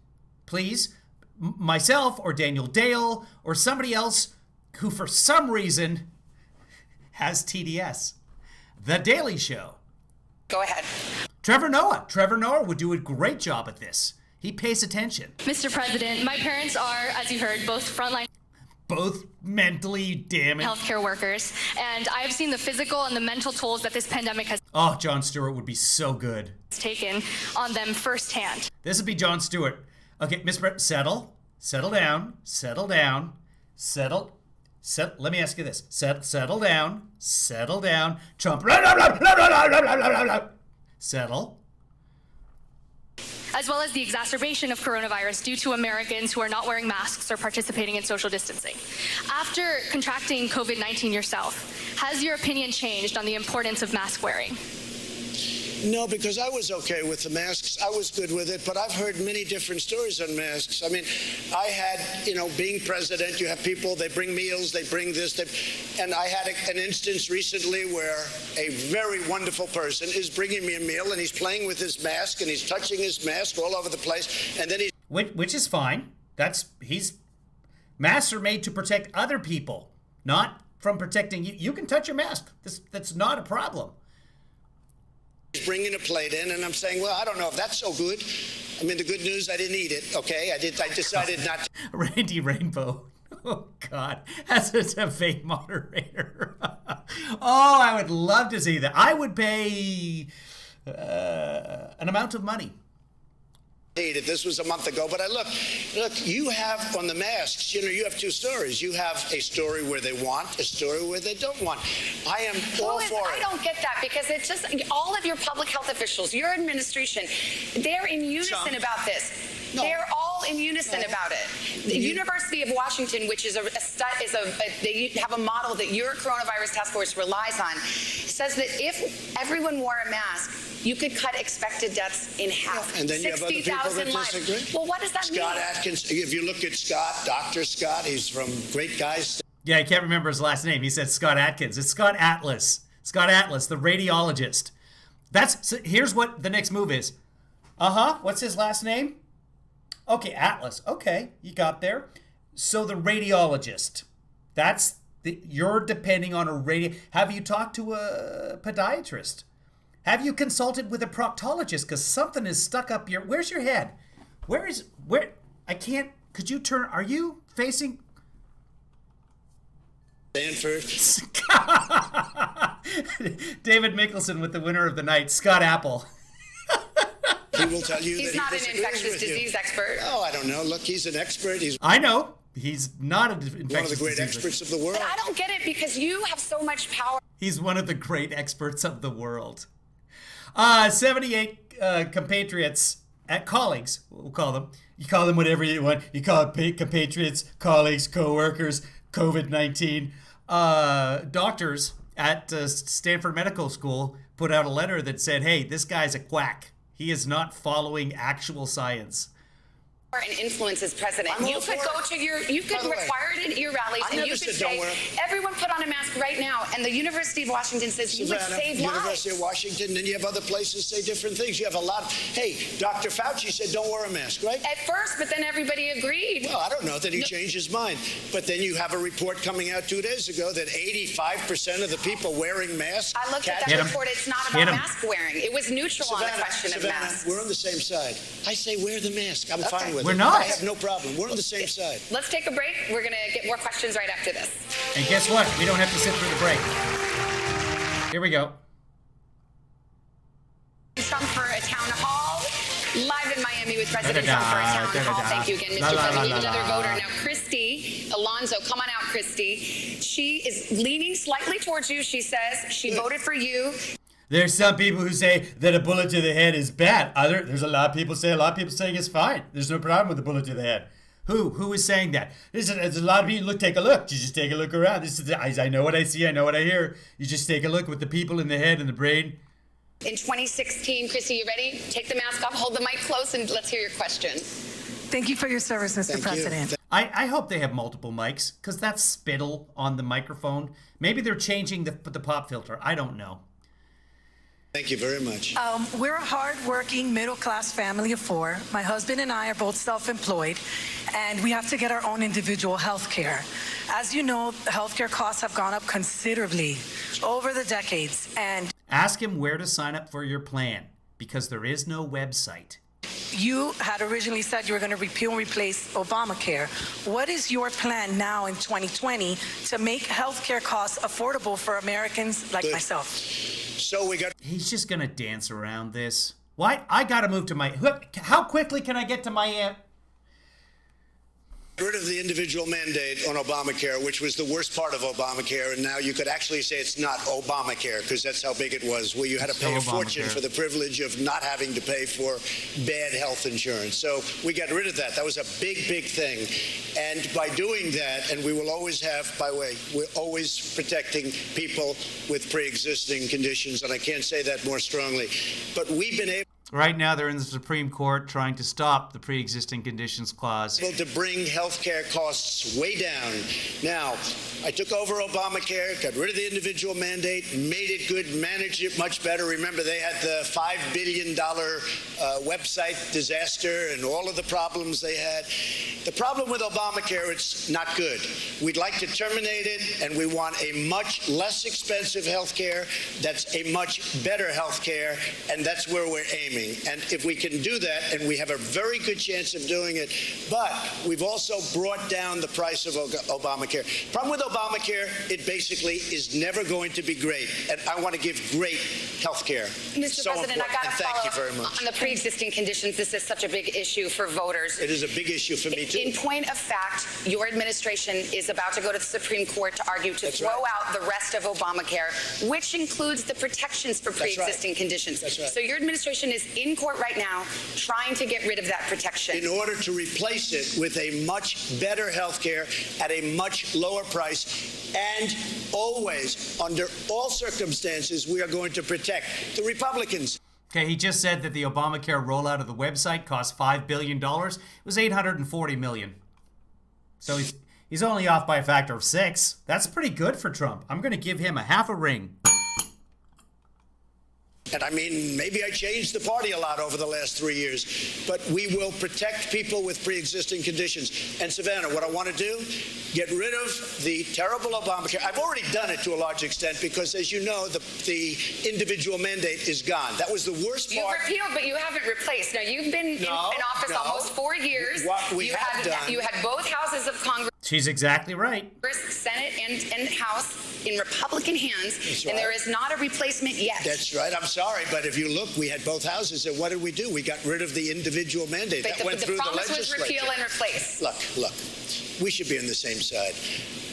please? Myself or Daniel Dale or somebody else who, for some reason, has TDS. The Daily Show. Go ahead. Trevor Noah. Trevor Noah would do a great job at this. He pays attention. Mr. President, my parents are, as you heard, both frontline Both mentally damaged. healthcare workers, and I have seen the physical and the mental tolls that this pandemic has Oh, Jon Stewart would be so good. taken on them firsthand. This would be Jon Stewart. Okay, Miss Brett, settle down. Let me ask you this. Settle down. Trump. Settle. As well as the exacerbation of coronavirus due to Americans who are not wearing masks or participating in social distancing. After contracting COVID-19 yourself, has your opinion changed on the importance of mask wearing? No, because I was okay with the masks. I was good with it, but I've heard many different stories on masks. I mean, I had, being president, you have people, they bring meals, they bring this, and I had an instance recently where a very wonderful person is bringing me a meal, and he's playing with his mask, and he's touching his mask all over the place, and then he's... Which is fine. Masks are made to protect other people, not from protecting you. You can touch your mask. That's not a problem. bringing a plate in, and I'm saying, well, I don't know if that's so good. I mean, the good news, I didn't eat it, okay? I decided not to. Randy Rainbow. Oh, God. As a debate moderator. Oh, I would love to see that. I would pay an amount of money. This was a month ago, but look, you have on the masks, you have two stories. You have a story where they want, a story where they don't want. I am all for it. I don't get that, because it's just all of your public health officials, your administration, they're in unison about this. No. They're all in unison about it. The University of Washington, which is they have a model that your coronavirus task force relies on, says that if everyone wore a mask, you could cut expected deaths in half. And then you have other people that disagree. Well, what does that mean? Scott Atkins, if you look at Scott, Dr. Scott, he's from Great Guys. Yeah, I can't remember his last name. He said Scott Atkins. It's Scott Atlas. Scott Atlas, the radiologist. Here's what the next move is. What's his last name? Okay, Atlas. Okay, you got there. So the radiologist. You're depending on a Have you talked to a podiatrist? Have you consulted with a proctologist? Because something is stuck up your... Where's your head? Where? I can't... Could you turn... Are you facing... Stanford. David Mickelson with the winner of the night, Scott Apple. He will tell you He's that not he an disagrees infectious with you. disease expert. Oh, I don't know. Look, he's an expert. He's I know. He's not an infectious one of the great disease experts of the world. But I don't get it, because you have so much power. He's one of the great experts of the world. 78 compatriots, colleagues, we'll call them. You call them whatever you want. You call it compatriots, colleagues, co-workers, COVID-19. Doctors at Stanford Medical School put out a letter that said, hey, this guy's a quack. He is not following actual science. And influence as president. I'm You all could for go it. to you could By the way, require it at your rallies, I and never you could said don't say, wear 'em. everyone put on a mask right now. And the University of Washington says you would Savannah, save University lives. of Washington, then you have other places say different things. You have a lot. Hey, Dr. Fauci said don't wear a mask, right? At first, but then everybody agreed. Well, I don't know that he changed his mind. But then you have a report coming out 2 days ago that 85% of the people wearing masks. I looked at Hit that 'em. report. It's not Hit about 'em. mask wearing. It was neutral on the question of Savannah, masks. we're on the same side. I say wear the mask. I'm fine with We're it. not. I have no problem. We're on the same side. Let's take a break. We're going to get more questions right after this. And guess what? We don't have to sit through the break. Here we go. Trump for a town hall. Live in Miami with President Trump for a town hall. Thank you again, Mr. President. Another voter. Now, Christy Alonso, come on out, Christy. She is leaning slightly towards you. She says she voted for you. There's some people who say that a bullet to the head is bad. There's a lot of people saying it's fine. There's no problem with a bullet to the head. Who is saying that? There's a lot of people. Look, take a look. You just take a look around. This is I know what I see. I know what I hear. You just take a look with the people in the head and the brain. In 2016, Chrissy, you ready? Take the mask off, hold the mic close, and let's hear your question. Thank you for your service, Mr. President. I hope they have multiple mics, because that's spittle on the microphone. Maybe they're changing the pop filter. I don't know. Thank you very much. We're a hard-working, middle-class family of four. My husband and I are both self-employed, and we have to get our own individual health care. As you know, healthcare costs have gone up considerably over the decades, and ask him where to sign up for your plan, because there is no website. You had originally said you were going to repeal and replace Obamacare. What is your plan now in 2020 to make healthcare costs affordable for Americans like myself? So we got. He's just going to dance around this. Why? I got to move to my. How quickly can I get to my? Rid of the individual mandate on Obamacare, which was the worst part of Obamacare, and now you could actually say it's not Obamacare, because that's how big it was, where you had to pay a fortune for the privilege of not having to pay for bad health insurance. So we got rid of that. That was a big, big thing. And by doing that, and we will always have, by the way, we're always protecting people with pre-existing conditions, and I can't say that more strongly. But we've been able. Right now, they're in the Supreme Court trying to stop the pre-existing conditions clause. To bring health care costs way down. Now, I took over Obamacare, got rid of the individual mandate, made it good, managed it much better. Remember, they had the $5 billion website disaster and all of the problems they had. The problem with Obamacare, it's not good. We'd like to terminate it, and we want a much less expensive health care that's a much better health care, and that's where we're aiming. And if we can do that, and we have a very good chance of doing it, but we've also brought down the price of Obamacare. Problem with Obamacare, it basically is never going to be great. And I want to give great health care. Mr. President, I got to thank you very much. On the pre-existing conditions. This is such a big issue for voters. It is a big issue for me, too. In point of fact, your administration is about to go to the Supreme Court to argue to throw out the rest of Obamacare, which includes the protections for pre-existing conditions. That's right. So your administration is in court right now trying to get rid of that protection. In order to replace it with a much better health care at a much lower price, and always, under all circumstances, we are going to protect the Republicans. Okay, he just said that the Obamacare rollout of the website cost $5 billion. It was $840 million. So he's only off by a factor of 6. That's pretty good for Trump. I'm going to give him a half a ring. And I mean, maybe I changed the party a lot over the last 3 years, but we will protect people with pre-existing conditions. And Savannah, what I want to do, get rid of the terrible Obamacare. I've already done it to a large extent because, as you know, the individual mandate is gone. That was the worst part. You've repealed, but you haven't replaced. Now, you've been in office almost 4 years. What we have done. You had both houses of Congress. She's exactly right. Senate and House in Republican hands, That's and right. there is not a replacement yet. That's right. I'm sorry, but if you look, we had both houses, and what did we do? We got rid of the individual mandate. But that went through the promise was legislature. repeal and replace. Look, we should be on the same side.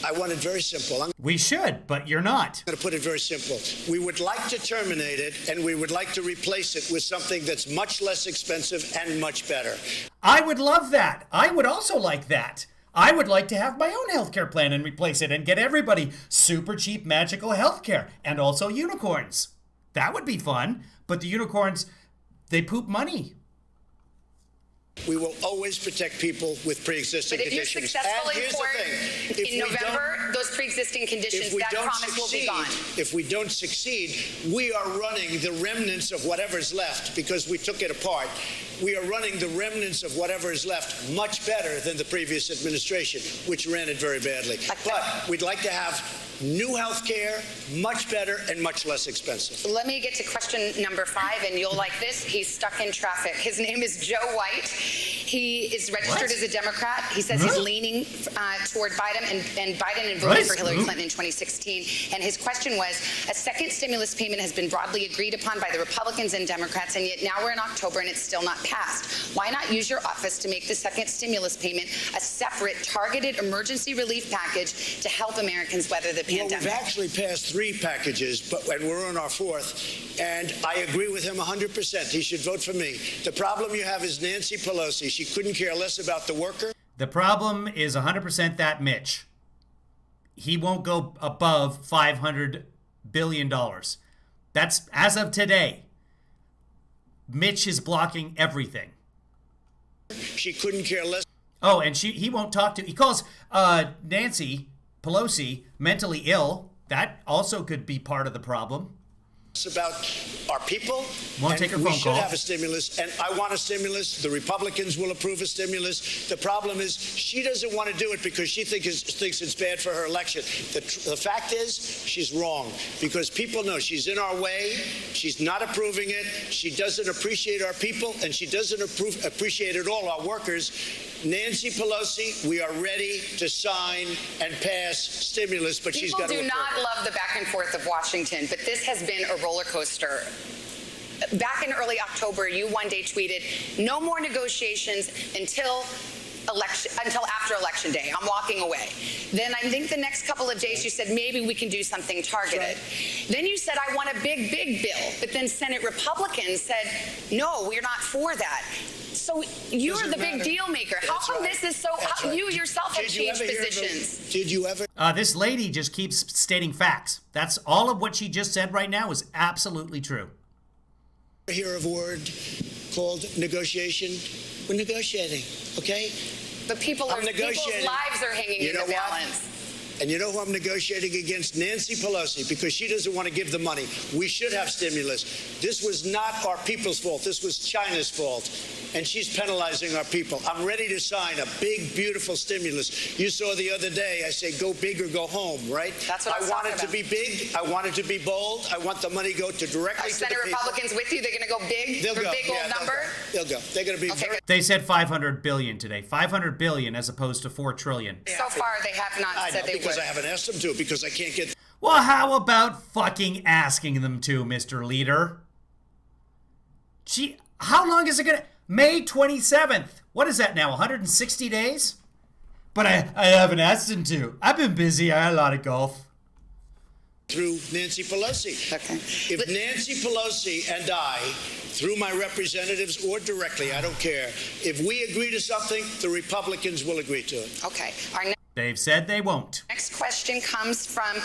I want it very simple. We should, but you're not. I'm going to put it very simple. We would like to terminate it, and we would like to replace it with something that's much less expensive and much better. I would love that. I would also like that. I would like to have my own healthcare plan and replace it and get everybody super cheap magical healthcare and also unicorns. That would be fun. But the unicorns, they poop money. We will always protect people with pre-existing But if you're conditions. successful And in here's court the thing. in November, those pre-existing conditions, that promise will be gone. If we don't succeed, we are running the remnants of whatever's left because we took it apart. We are running the remnants of whatever is left much better than the previous administration, which ran it very badly. But we'd like to have new health care, much better and much less expensive. Let me get to question number 5, and you'll like this. He's stuck in traffic. His name is Joe White. He is registered as a Democrat. He says he's leaning toward Biden and voted for Hillary Clinton in 2016. And his question was, a second stimulus payment has been broadly agreed upon by the Republicans and Democrats, and yet now we're in October and it's still not passed. Why not use your office to make the second stimulus payment a separate targeted emergency relief package to help Americans weather the pandemic? Well, we've actually passed 3 packages, and we're on our 4th. And I agree with him 100%. He should vote for me. The problem you have is Nancy Pelosi. She couldn't care less about the worker. The problem is 100% that Mitch. He won't go above $500 billion. That's as of today. Mitch is blocking everything. She couldn't care less. Oh, and he won't talk to. He calls Nancy Pelosi mentally ill. That also could be part of the problem. It's about our people. Won't take her phone we call. should have a stimulus, and I want a stimulus. The Republicans will approve a stimulus. The problem is she doesn't want to do it because she thinks it's bad for her election. The fact is she's wrong because people know she's in our way. She's not approving it. She doesn't appreciate our people, and she doesn't appreciate at all our workers. Nancy Pelosi, we are ready to sign and pass stimulus, but she's got to People do not love the back and forth of Washington, but this has been a roller coaster. Back in early October, you one day tweeted, no more negotiations until after Election Day. I'm walking away. Then I think the next couple of days you said maybe we can do something targeted. Right. Then you said I want a big bill, but then Senate Republicans said no, we're not for that. So you're the big deal maker. How come this is so? You yourself have changed positions. Did you ever? This lady just keeps stating facts. That's all of what she just said right now is absolutely true. Hear of a word called negotiation? We're negotiating, okay? But people's lives are hanging in the balance. And you know who I'm negotiating against? Nancy Pelosi, because she doesn't want to give the money. We should have stimulus. This was not our people's fault. This was China's fault. And she's penalizing our people. I'm ready to sign a big, beautiful stimulus. You saw the other day, I say go big or go home, right? That's what I want it to be big. I want it to be bold. I want the money to go directly to the people. Senate Republicans with you? They're going to go big? They'll go. Big old number? They'll go. They're going to be very... They said $500 billion today. $500 billion as opposed to $4 trillion. So far, they have not said they would. Because I haven't asked them to, because I can't get... Well, how about fucking asking them to, Mr. Leader? Gee, how long is it going to... May 27th. What is that now, 160 days? But I haven't asked them to. I've been busy. I had a lot of golf. Through Nancy Pelosi. Okay. If Nancy Pelosi and I, through my representatives or directly, I don't care, if we agree to something, the Republicans will agree to it. Okay. They've said they won't. Next question comes from,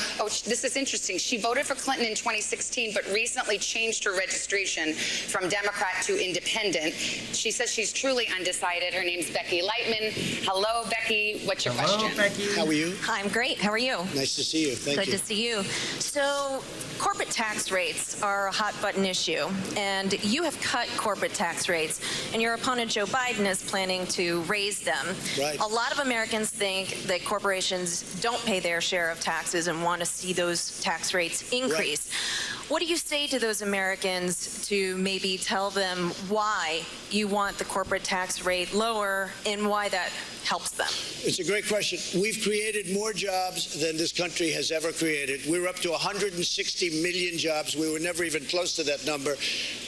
this is interesting. She voted for Clinton in 2016, but recently changed her registration from Democrat to Independent. She says she's truly undecided. Her name's Becky Lightman. Hello, Becky. What's your question? Hello, Becky. How are you? I'm great. How are you? Nice to see you. Thank you. Good to see you. So, corporate tax rates are a hot button issue, and you have cut corporate tax rates, and your opponent Joe Biden is planning to raise them. Right. A lot of Americans think that corporations don't pay their share of taxes and want to see those tax rates increase. Right. What do you say to those Americans to maybe tell them why you want the corporate tax rate lower and why that helps them? It's a great question. We've created more jobs than this country has ever created. We're up to 160 million jobs. We were never even close to that number.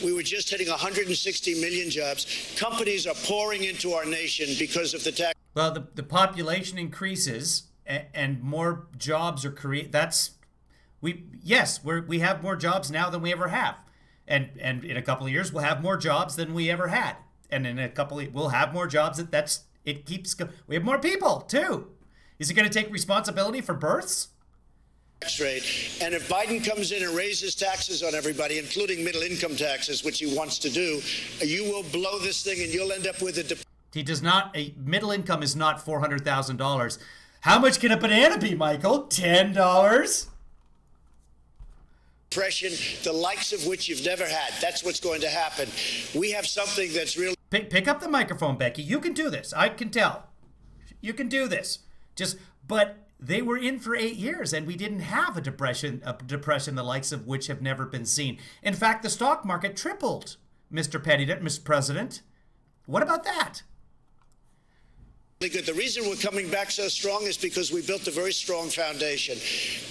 We were just hitting 160 million jobs. Companies are pouring into our nation because of the tax. Well, the population increases and more jobs are created. We have more jobs now than we ever have. And in a couple of years, we'll have more jobs than we ever had. And in a couple of, we'll have more jobs. It keeps going. We have more people, too. Is it going to take responsibility for births? Tax rate. And if Biden comes in and raises taxes on everybody, including middle income taxes, which he wants to do, you will blow this thing and you'll end up with a... He does not. A middle income is not $400,000. How much can a banana be, Michael? $10? Depression, the likes of which you've never had. That's what's going to happen. We have something that's really... Pick up the microphone, Becky. You can do this. I can tell. You can do this. But they were in for 8 years, and we didn't have a depression the likes of which have never been seen. In fact, the stock market tripled, Mr. Pettit, Mr. President. What about that? Good. The reason we're coming back so strong is because we built a very strong foundation.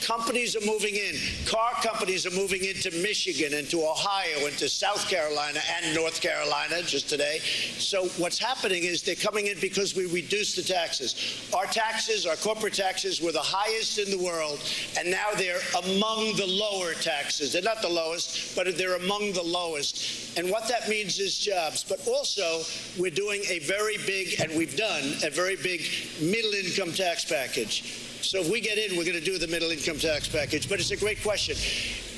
Companies are moving in. Car companies are moving into Michigan, into Ohio, into South Carolina and North Carolina just today. So what's happening is they're coming in because we reduced the taxes. Our taxes, our corporate taxes, were the highest in the world, and now they're among the lower taxes. They're not the lowest, but they're among the lowest. And what that means is jobs. But also, we're doing a very big, and we've done a very big middle-income tax package. So if we get in, we're going to do the middle-income tax package. But it's a great question.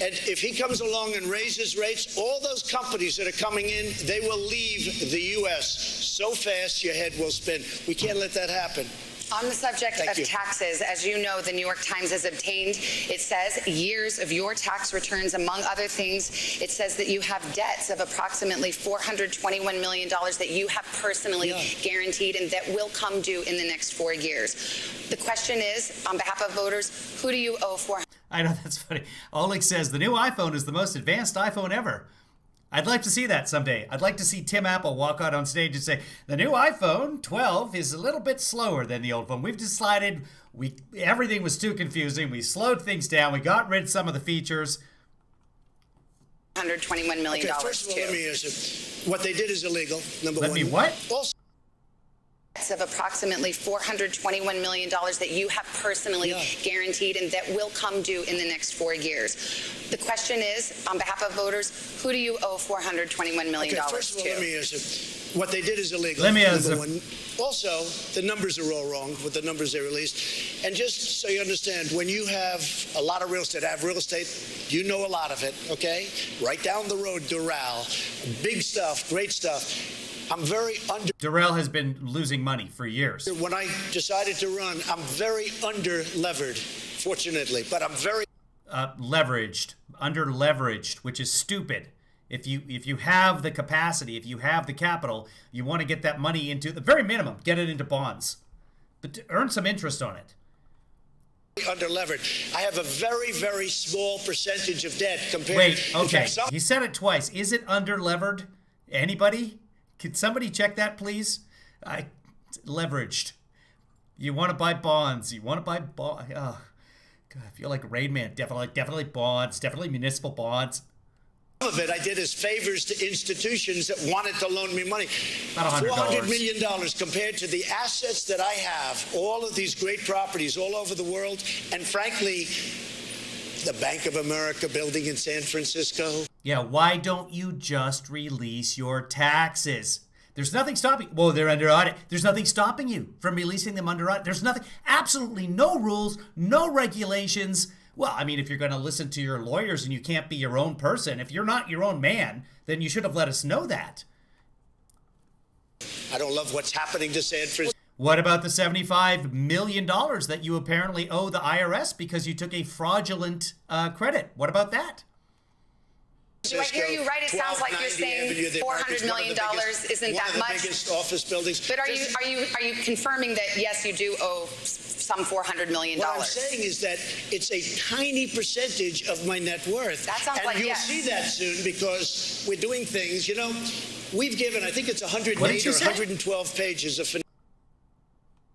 And if he comes along and raises rates, all those companies that are coming in, they will leave the U.S. so fast your head will spin. We can't let that happen. On the subject of taxes, as you know, the New York Times has obtained, it says, years of your tax returns. Among other things, it says that you have debts of approximately $421 million that you have personally guaranteed and that will come due in the next 4 years. The question is, on behalf of voters, who do you owe for? I know, that's funny. Oleg says the new iPhone is the most advanced iPhone ever. I'd like to see that someday. I'd like to see Tim Apple walk out on stage and say, the new iPhone 12 is a little bit slower than the old phone. We've decided everything was too confusing. We slowed things down. We got rid of some of the features. $121 million. Okay, first of all, let me answer. What they did is illegal, number one. Let me what? Also, of approximately $421 million that you have personally guaranteed and that will come due in the next 4 years. The question is, on behalf of voters, who do you owe $421 million okay, first of all, to? let me answer. What they did is illegal. Let me answer. Number one. Also, the numbers are all wrong with the numbers they released. And just so you understand, when you have a lot of real estate, I have real estate, you know a lot of it, okay? Right down the road, Doral. Big stuff, great stuff. I'm very Doral has been losing money for years. When I decided to run, I'm very under-levered, fortunately, but I'm very leveraged, under-leveraged, which is stupid. If you have the capacity, if you have the capital, you want to get that money into the very minimum, get it into bonds, but to earn some interest on it. Under-levered. I have a very, very small percentage of debt compared. Wait, okay, he said it twice. Is it under-levered? Anybody? Could somebody check that, please? Leveraged. You want to buy bonds. You want to buy bonds. Oh, God, I feel like Rain Man. Definitely bonds. Definitely municipal bonds. Some of it I did as favors to institutions that wanted to loan me money. About $100. $400 million compared to the assets that I have, all of these great properties all over the world, and frankly, the Bank of America building in San Francisco. Yeah, why don't you just release your taxes? There's nothing stopping. Well, they're under audit. There's nothing stopping you from releasing them under audit. There's nothing, absolutely no rules, no regulations. Well, I mean, if you're going to listen to your lawyers and you can't be your own person, if you're not your own man, then you should have let us know that. I don't love what's happening to San Francisco. What about the $75 million that you apparently owe the IRS because you took a fraudulent credit? What about that? Do I hear you right? It sounds like you're saying $400 million isn't that much. One of the biggest office buildings. But are you confirming that yes, you do owe some $400 million? What I'm saying is that it's a tiny percentage of my net worth. That sounds like yes. And you'll see that soon because we're doing things. You know, we've given, I think it's 108 or 112 pages of.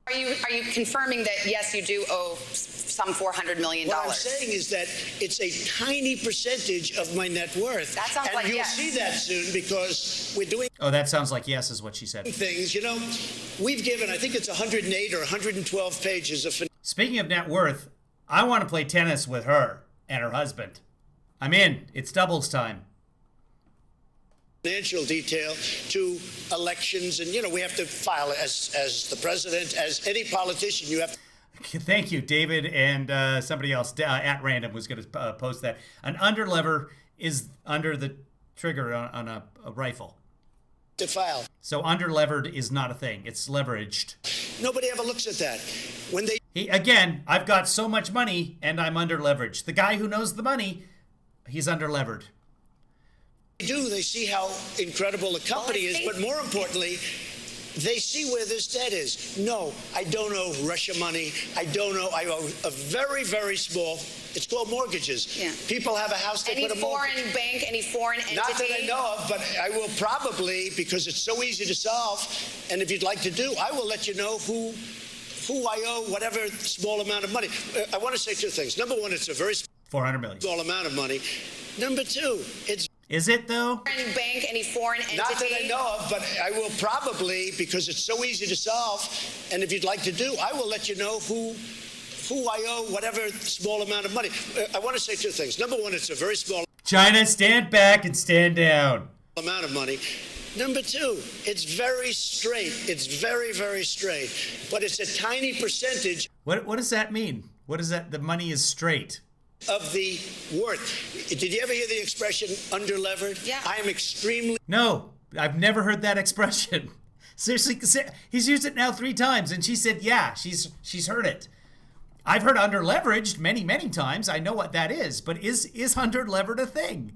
Are you confirming that yes, you do owe some $400 million? What I'm saying is that it's a tiny percentage of my net worth. That sounds like yes. And you'll see that soon because we're doing. Oh, that sounds like yes is what she said. Things, you know, we've given, I think it's 108 or 112 pages of. Speaking of net worth, I want to play tennis with her and her husband. I'm in. It's doubles time. Financial detail to elections, and you know we have to file as the president, as any politician. You have to. Thank you, David, and somebody else at random was going to post that. An underlever is under the trigger on a rifle. To file. So underlevered is not a thing; it's leveraged. Nobody ever looks at that. When they again, I've got so much money and I'm underleveraged. The guy who knows the money, he's underlevered. They see how incredible the company is, but more importantly, they see where this debt is. No, I don't owe Russia money. I owe a very, very small, it's called mortgages. Yeah. People have a house, they put a mortgage. Any foreign bank, any foreign entity? Not that I know of, but I will probably, because it's so easy to solve, and if you'd like to do, I will let you know who I owe whatever small amount of money. I want to say two things. Number one, it's a very $400 million. Small amount of money. Number two, it's. Is it though? Foreign bank, any foreign entity? Not that I know of, but I will probably, because it's so easy to solve, and if you'd like to do, I will let you know who I owe whatever small amount of money. I want to say two things. Number one, it's a very small. China, stand back and stand down. Amount of money. Number two, it's very straight. It's very, very straight. But it's a tiny percentage. What does that mean? What is that? The money is straight. Of the worth. Did you ever hear the expression underlevered? Yeah. I am extremely. No, I've never heard that expression. Seriously, he's used it now 3 times, and she said, yeah, she's heard it. I've heard underleveraged many, many times. I know what that is, but is underlevered a thing?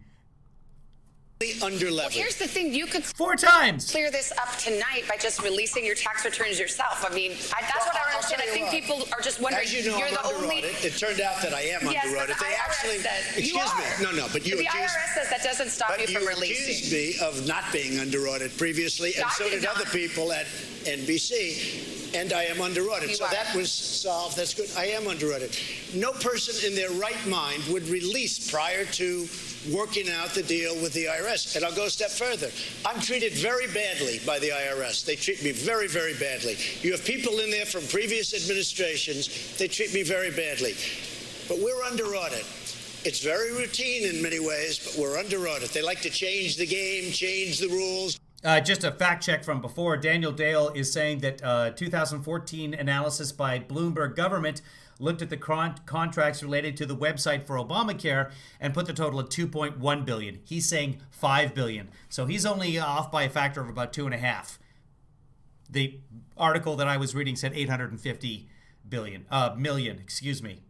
Underlevered. Well, here's the thing: you could 4 times. clear this up tonight by just releasing your tax returns yourself. I mean, that's what I don't understand. I think people are just wondering. As you know, you're I'm the under only. audit. It turned out that I am Yes, under but audit. the They IRS actually. says Excuse you are. me. No, but you the accused. IRS says that doesn't stop you from releasing. Accused me of not being under audit previously, and I so did did other not. people at NBC, and I am under audit. You So are. that was solved. That's good. I am under audit. No person in their right mind would release prior to working out the deal with the IRS. And I'll go a step further. I'm treated very badly by the IRS. They treat me very, very badly. You have people in there from previous administrations. They treat me very badly. But we're under audit. It's very routine in many ways, but we're under audit. They like to change the game, change the rules. Just a fact check from before. Daniel Dale is saying that 2014 analysis by Bloomberg government looked at the contracts related to the website for Obamacare and put the total at 2.1 billion. He's saying 5 billion. So he's only off by a factor of about 2.5. The article that I was reading said 850 million, excuse me.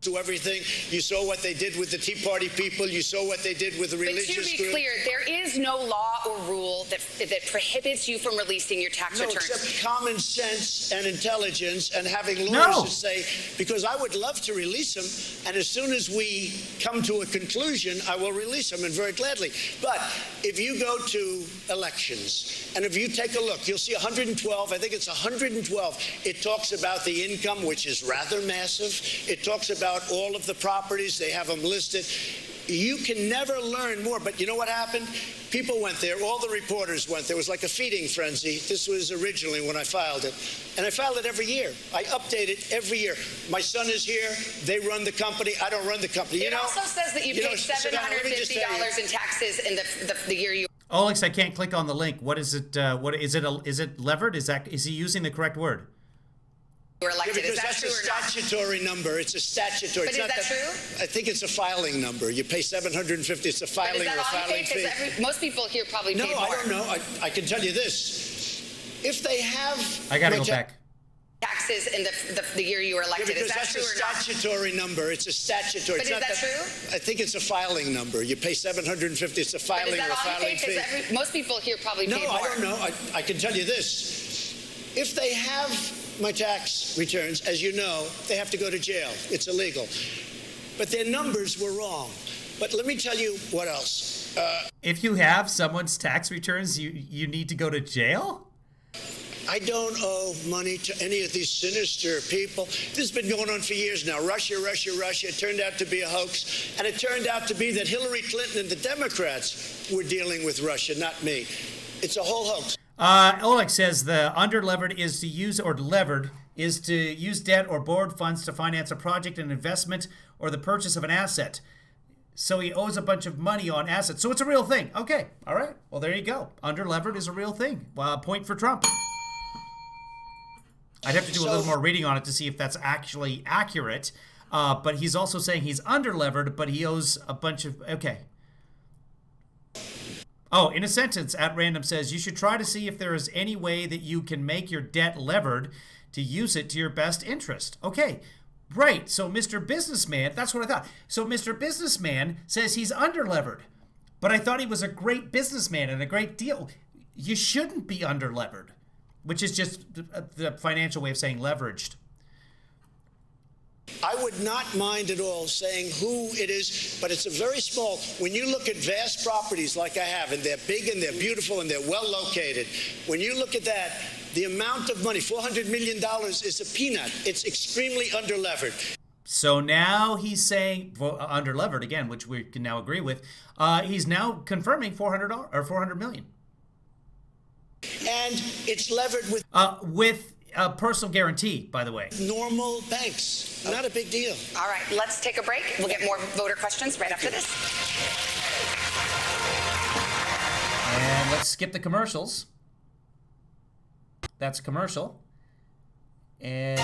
To everything. You saw what they did with the Tea Party people. You saw what they did with the But religious to be group. clear, there is no law or rule that prohibits you from releasing your tax No, returns. except common sense and intelligence and having lawyers No. to say, because I would love to release them, and as soon as we come to a conclusion, I will release them, and very gladly. But if you go to elections, and if you take a look, you'll see 112, I think it's 112. It talks about the income, which is rather massive. It talks about all of the properties. They have them listed. You can never learn more. But you know what happened? People went there. All the reporters went there. It was like a feeding frenzy. This was originally when I filed it. And I filed it every year. I update it every year. My son is here. They run the company. I don't run the company. It also says that you paid $750 in taxes in the year you. Olex, I can't click on the link. What is it? Is it levered? Is he using the correct word? were elected. Yeah, because is that that's true a or not? statutory number. It's a statutory. But it's is not that true? I think it's a filing number. You pay $750. It's a But filing is that or a all you filing pay? fee. Because most people here probably No, pay more. I don't know. I can tell you this. If they have... I got to go back. Taxes in the year you were Yeah, elected. because Is that that's true a or not? statutory number. It's a statutory. But it's is not that true? I think it's a filing number. You pay $750. It's a But filing is that or a all you filing pay? fee. Because most people here probably No, pay more. I don't know. I can tell you this. If they have my tax returns, as you know, they have to go to jail. It's illegal. But their numbers were wrong. But let me tell you what else. If you have someone's tax returns, you need to go to jail? I don't owe money to any of these sinister people. This has been going on for years now. Russia. It turned out to be a hoax. And it turned out to be that Hillary Clinton and the Democrats were dealing with Russia, not me. It's a whole hoax. Oleg says the underlevered is to use, or levered, is to use debt or borrowed funds to finance a project, an investment, or the purchase of an asset. So he owes a bunch of money on assets. So it's a real thing. Okay. All right. Well, there you go. Underlevered is a real thing. Point for Trump. I'd have to do a little more reading on it to see if that's actually accurate. But he's also saying he's underlevered, but he owes a bunch of... Okay. Oh, in a sentence, at random says, you should try to see if there is any way that you can make your debt levered to use it to your best interest. Okay, right. So Mr. Businessman, that's what I thought. So Mr. Businessman says he's underlevered, but I thought he was a great businessman and a great deal. You shouldn't be underlevered, which is just the financial way of saying leveraged. I would not mind at all saying who it is, but it's a very small. When you look at vast properties like I have, and they're big and they're beautiful and they're well located, when you look at that, the amount of money, $400 million, is a peanut. It's extremely underlevered. So now he's saying, underlevered again, which we can now agree with, he's now confirming $400 million. And it's levered with a personal guarantee, by the way. Normal banks. Not a big deal. All right, let's take a break. We'll get more voter questions right after this. And let's skip the commercials. That's a commercial. And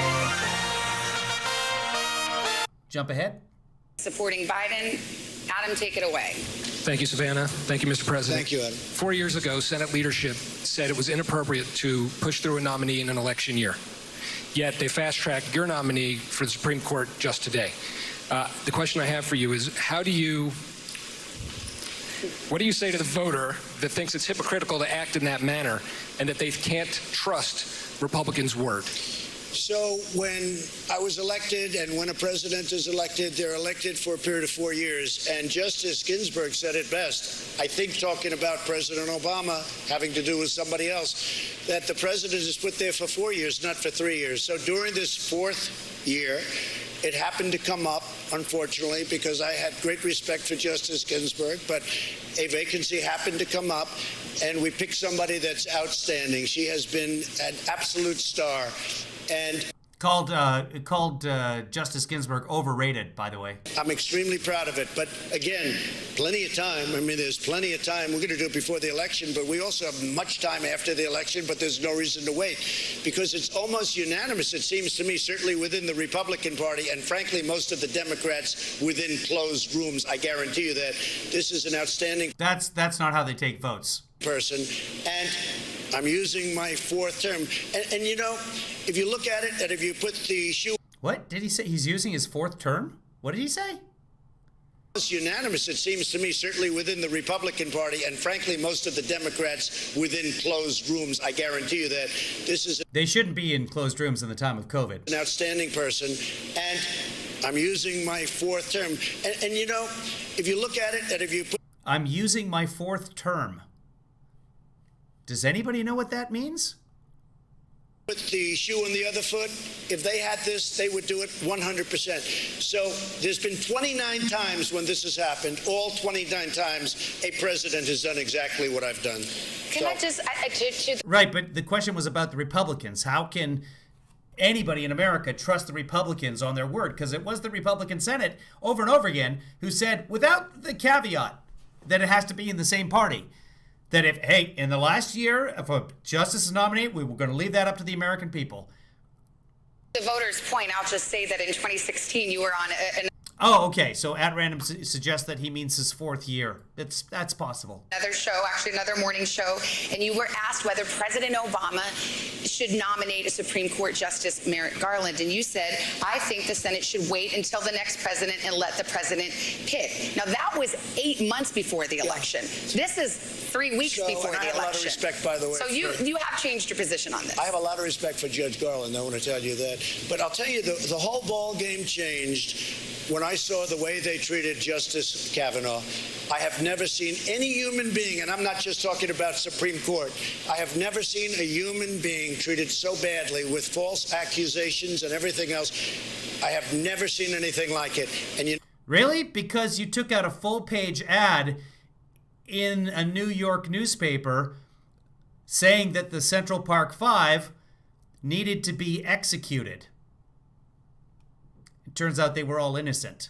jump ahead. Supporting Biden. Adam, take it away. Thank you, Savannah. Thank you, Mr. President. Thank you, Adam. 4 years ago, Senate leadership said it was inappropriate to push through a nominee in an election year. Yet they fast-tracked your nominee for the Supreme Court just today. The question I have for you is, what do you say to the voter that thinks it's hypocritical to act in that manner and that they can't trust Republicans' word? So when I was elected and when a president is elected, they're elected for a period of 4 years. And Justice Ginsburg said it best, I think talking about President Obama having to do with somebody else, that the president is put there for 4 years, not for 3 years. So during this fourth year, it happened to come up, unfortunately, because I had great respect for Justice Ginsburg, but a vacancy happened to come up, and we picked somebody that's outstanding. She has been an absolute star. And Called Justice Ginsburg overrated, by the way. I'm extremely proud of it. But again, plenty of time. I mean, there's plenty of time. We're going to do it before the election, but we also have much time after the election, but there's no reason to wait because it's almost unanimous, it seems to me, certainly within the Republican Party and frankly, most of the Democrats within closed rooms. I guarantee you that this is an outstanding That's not how they take votes. person. And I'm using my fourth term. And you know, if you look at it, and if you put the shoe... What did he say? He's using his fourth term? What did he say? It's unanimous, it seems to me, certainly within the Republican Party and frankly, most of the Democrats within closed rooms. I guarantee you that this is... They shouldn't be in closed rooms in the time of COVID. An outstanding person. And I'm using my fourth term. And you know, if you look at it, and if you put... I'm using my fourth term. Does anybody know what that means? Put the shoe on the other foot. If they had this, they would do it 100%. So there's been 29 times when this has happened. All 29 times a president has done exactly what I've done. Right, but the question was about the Republicans. How can anybody in America trust the Republicans on their word? Because it was the Republican Senate over and over again who said, without the caveat that it has to be in the same party, that if, hey, in the last year, if a justice is nominated, we were going to leave that up to the American people. The voters' point, I'll just say that in 2016, you were on an... Oh, okay. So at random suggests that he means his fourth year. That's possible. Another show, actually another morning show, and you were asked whether President Obama should nominate a Supreme Court Justice Merrick Garland, and you said, I think the Senate should wait until the next president and let the president pick. Now, that was 8 months before the election. This is 3 weeks before the election. I have a lot of respect, by the way. So you have changed your position on this. I have a lot of respect for Judge Garland, I want to tell you that. But I'll tell you, the whole ball game changed when I saw the way they treated Justice Kavanaugh. I have never seen any human being, and I'm not just talking about Supreme Court, I have never seen a human being treated so badly with false accusations and everything else. I have never seen anything like it. And Really? Because you took out a full-page ad in a New York newspaper saying that the Central Park Five needed to be executed. It turns out they were all innocent.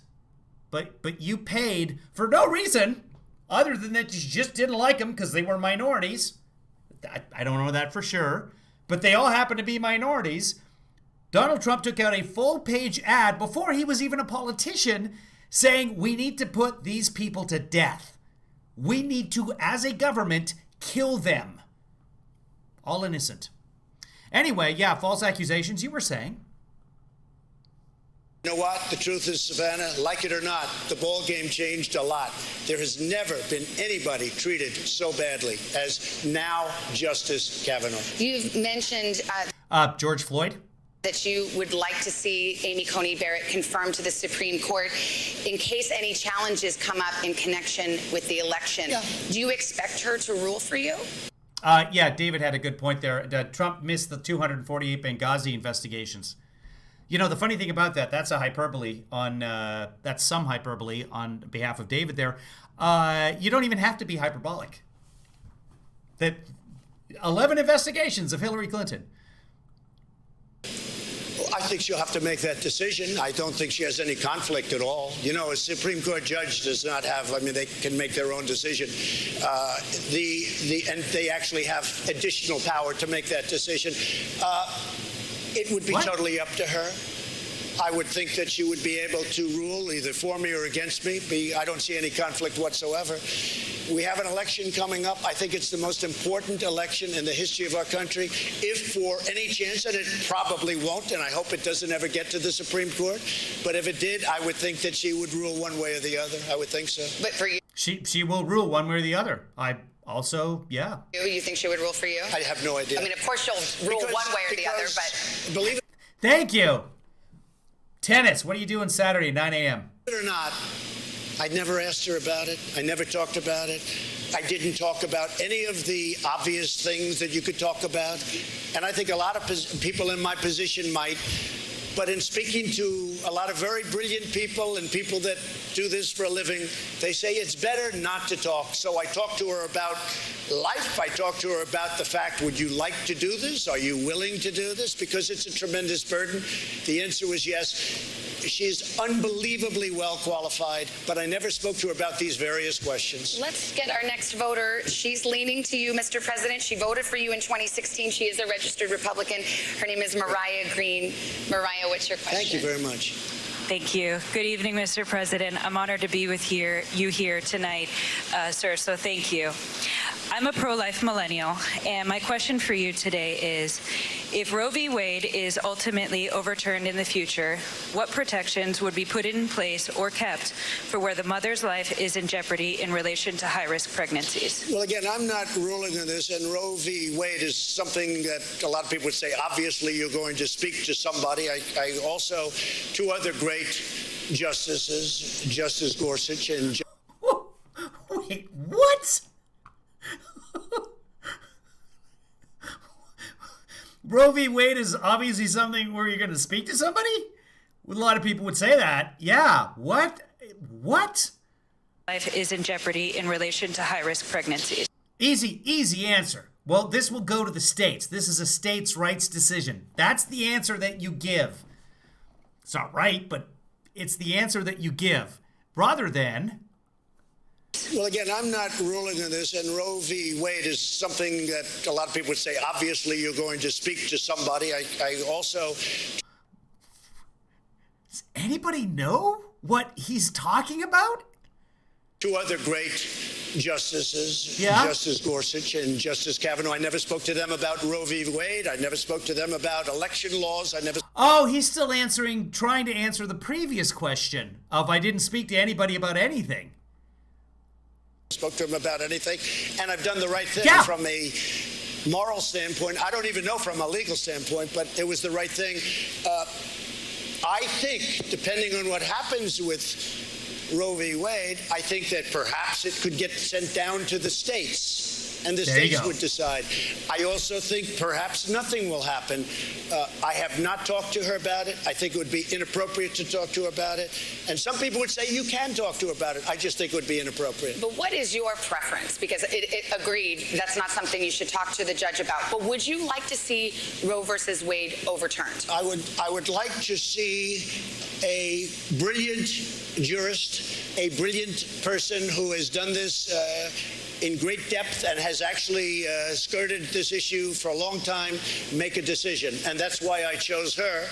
But you paid for no reason other than that you just didn't like them because they were minorities. I don't know that for sure. But they all happen to be minorities. Donald Trump took out a full-page ad before he was even a politician saying we need to put these people to death. We need to, as a government, kill them. All innocent. Anyway, yeah, false accusations, you were saying. You know what? The truth is, Savannah, like it or not, the ball game changed a lot. There has never been anybody treated so badly as now Justice Kavanaugh. You've mentioned... George Floyd? That you would like to see Amy Coney Barrett confirmed to the Supreme Court in case any challenges come up in connection with the election. Yeah. Do you expect her to rule for you? Yeah, David had a good point there. Trump missed the 248 Benghazi investigations. You know, the funny thing about that, that's a hyperbole on, that's some hyperbole on behalf of David there. You don't even have to be hyperbolic. That 11 investigations of Hillary Clinton. I think she'll have to make that decision. I don't think she has any conflict at all. You know, a Supreme Court judge does not have, I mean, they can make their own decision. And they actually have additional power to make that decision. It would be totally up to her. I would think that she would be able to rule either for me or against me. I don't see any conflict whatsoever. We have an election coming up. I think it's the most important election in the history of our country. If for any chance, and it probably won't, and I hope it doesn't ever get to the Supreme Court, but if it did, I would think that she would rule one way or the other. I would think so. But for you, She will rule one way or the other. I also, yeah. you think she would rule for you? I have no idea. I mean, of course she'll rule one way or the other, but believe it Thank you. Tennis, what are you doing Saturday, 9 a.m.? or not, I never asked her about it. I never talked about it. I didn't talk about any of the obvious things that you could talk about. And I think a lot of people in my position might. But in speaking to a lot of very brilliant people and people that do this for a living, they say it's better not to talk. So I talked to her about life. I talked to her about the fact, would you like to do this? Are you willing to do this? Because it's a tremendous burden. The answer was yes. She's unbelievably well qualified, but I never spoke to her about these various questions. let's get our next voter. She's leaning to you, Mr. President. She voted for you in 2016. She is a registered Republican. Her name is Mariah Green. Mariah, what's your question? Thank you very much. Thank you. Good evening, Mr. President. I'm honored to be with you here tonight, sir, so thank you. I'm a pro-life millennial, and my question for you today is, if Roe v. Wade is ultimately overturned in the future, what protections would be put in place or kept for where the mother's life is in jeopardy in relation to high-risk pregnancies? Well, again, I'm not ruling on this, and Roe v. Wade is something that a lot of people would say, obviously, you're going to speak to somebody. I also, two other great justices, Justice Gorsuch and... Wait, what? Roe v. Wade is obviously something where you're going to speak to somebody? A lot of people would say that. Yeah. What? What? Life is in jeopardy in relation to high-risk pregnancies. Easy answer. Well, this will go to the states. This is a states' rights decision. That's the answer that you give. It's not right, but it's the answer that you give. Rather than... Well, again, I'm not ruling on this, and Roe v. Wade is something that a lot of people would say, obviously, you're going to speak to somebody. I also... Does anybody know what he's talking about? Two other great justices, Yeah? Justice Gorsuch and Justice Kavanaugh. I never spoke to them about Roe v. Wade. I never spoke to them about election laws. I never... Oh, he's still trying to answer the previous question of I didn't speak to anybody about anything. spoke to him about anything, and I've done the right thing from a moral standpoint. I don't even know from a legal standpoint, but it was the right thing. I think, depending on what happens with Roe v. Wade, I think that perhaps it could get sent down to the states, and the states would decide. I also think perhaps nothing will happen. I have not talked to her about it. I think it would be inappropriate to talk to her about it. And some people would say you can talk to her about it. I just think it would be inappropriate. But what is your preference? Because it agreed that's not something you should talk to the judge about. But would you like to see Roe versus Wade overturned? I would like to see a brilliant jurist, a brilliant person who has done this in great depth and has actually skirted this issue for a long time, make a decision. And that's why I chose her.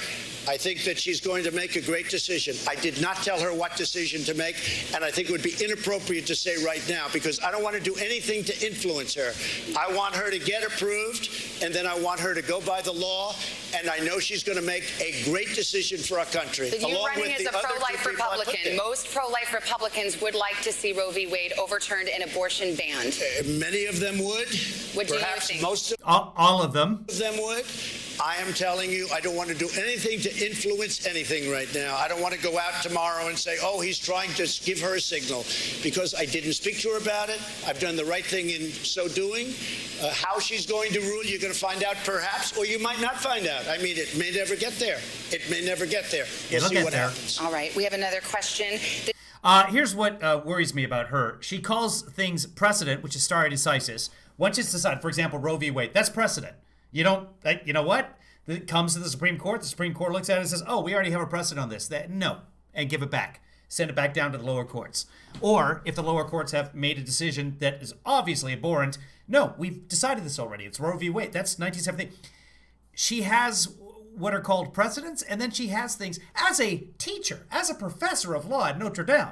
I think that she's going to make a great decision. I did not tell her what decision to make, and I think it would be inappropriate to say right now, because I don't want to do anything to influence her. I want her to get approved, and then I want her to go by the law, and I know she's going to make a great decision for our country. So you running as a pro-life Republican, most pro-life Republicans would like to see Roe v. Wade overturned and abortion banned. Many of them would. What do you Perhaps think? most of all of them would. I am telling you, I don't want to do anything to influence anything right now. I don't want to go out tomorrow and say, oh, he's trying to give her a signal, because I didn't speak to her about it. I've done the right thing in so doing. How she's going to rule, you're going to find out perhaps, or you might not find out. I mean, it may never get there. It may never get there. We'll see what happens. All right, we have another question. Here's what worries me about her. She calls things precedent, which is stare decisis. Once it's decided, for example, Roe v. Wade, that's precedent. You don't, you know what? It comes to the Supreme Court. The Supreme Court looks at it and says, oh, we already have a precedent on this. No. And give it back. Send it back down to the lower courts. Or if the lower courts have made a decision that is obviously abhorrent, no, we've decided this already. It's Roe v. Wade. That's 1970. She has what are called precedents, and then she has things as a teacher, as a professor of law at Notre Dame.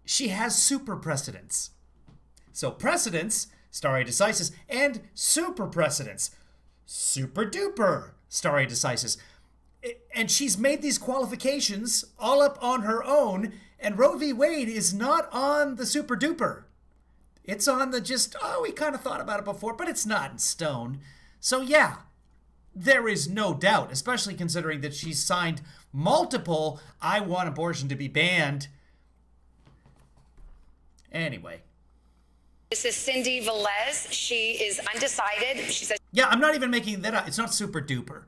She has super precedents. So precedents, stare decisis, and super precedents, super duper stare decisis. And she's made these qualifications all up on her own, and Roe v. Wade is not on the super duper. It's on the just, oh, we kind of thought about it before, but it's not in stone. So yeah, there is no doubt, especially considering that she's signed multiple I want abortion to be banned. Anyway. This is Cindy Velez. She is undecided. She says, yeah, I'm not even making that up. It's not super duper.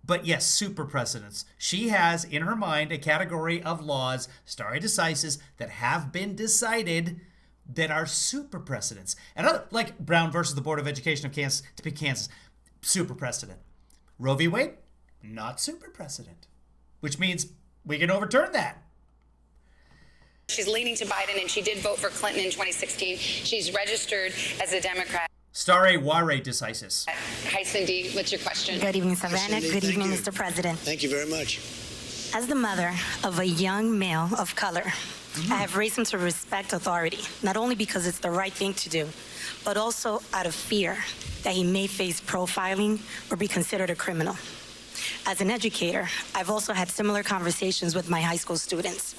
But yes, super precedents. She has in her mind a category of laws, stare decisis, that have been decided that are super precedents. And other, like Brown versus the Board of Education of Kansas, to pick Kansas, super precedent. Roe v. Wade, not super precedent. Which means we can overturn that. she's leaning to Biden, and she did vote for Clinton in 2016. She's registered as a Democrat. Stare ware decisis. Hi, Cindy. What's your question? Good evening, Savannah. Cindy, Good evening, you. Mr. President. Thank you very much. As the mother of a young male of color, I have raised him to respect authority, not only because it's the right thing to do, but also out of fear that he may face profiling or be considered a criminal. As an educator, I've also had similar conversations with my high school students.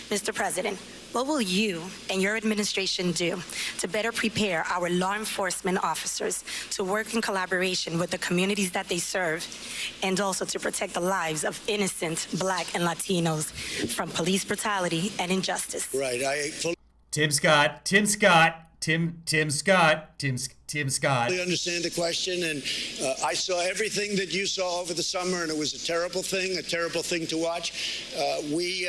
Mr. President, what will you and your administration do to better prepare our law enforcement officers to work in collaboration with the communities that they serve, and also to protect the lives of innocent Black and Latinos from police brutality and injustice? Right. Tim Scott. I understand the question, and I saw everything that you saw over the summer, and it was a terrible thing to watch. We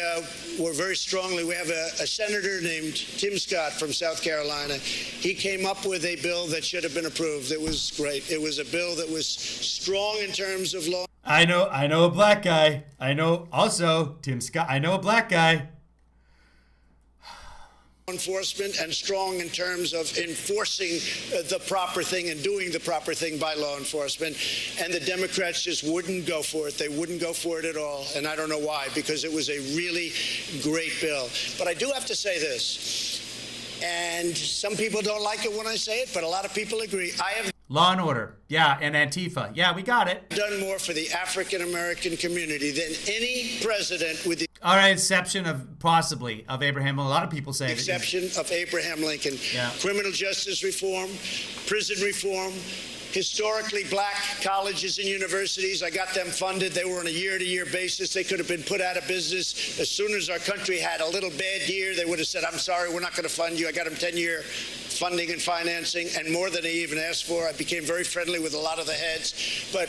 were very strongly, we have a senator named Tim Scott from South Carolina. He came up with a bill that should have been approved. It was great. It was a bill that was strong in terms of law. I know a black guy. I know also Tim Scott. I know a black guy. Enforcement, and strong in terms of enforcing the proper thing and doing the proper thing by law enforcement. And the Democrats just wouldn't go for it. They wouldn't go for it at all. And I don't know why, because it was a really great bill. But I do have to say this, and some people don't like it when I say it, but a lot of people agree. I have Law and Order. Yeah, and Antifa. Yeah, we got it. done more for the African American community than any president, with the All right, exception of possibly of Abraham. A lot of people say exception of Abraham Lincoln. Yeah. Criminal justice reform, prison reform, historically black colleges and universities. I got them funded. They were on a year-to-year basis. They could have been put out of business. As soon as our country had a little bad year, they would have said, I'm sorry, we're not going to fund you. I got them 10-year funding and financing, and more than I even asked for. I became very friendly with a lot of the heads. But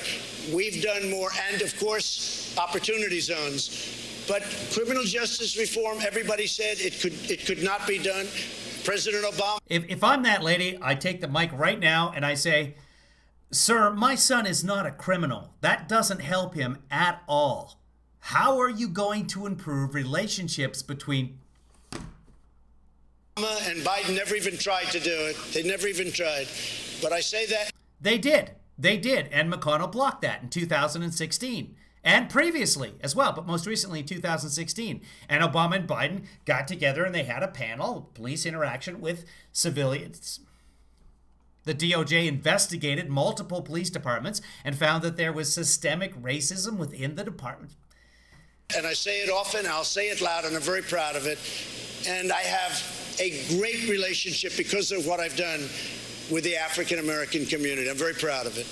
we've done more, and of course, opportunity zones. But criminal justice reform, everybody said it could not be done. President Obama. If I'm that lady, I take the mic right now and I say, sir, my son is not a criminal. That doesn't help him at all. How are you going to improve relationships between Obama and Biden? Never even tried to do it. They never even tried. But I say that. They did. And McConnell blocked that in 2016. And previously as well, but most recently in 2016. And Obama and Biden got together and they had a panel, police interaction with civilians. The DOJ investigated multiple police departments and found that there was systemic racism within the department. And I say it often, I'll say it loud, and I'm very proud of it. And I have a great relationship because of what I've done with the African American community. I'm very proud of it.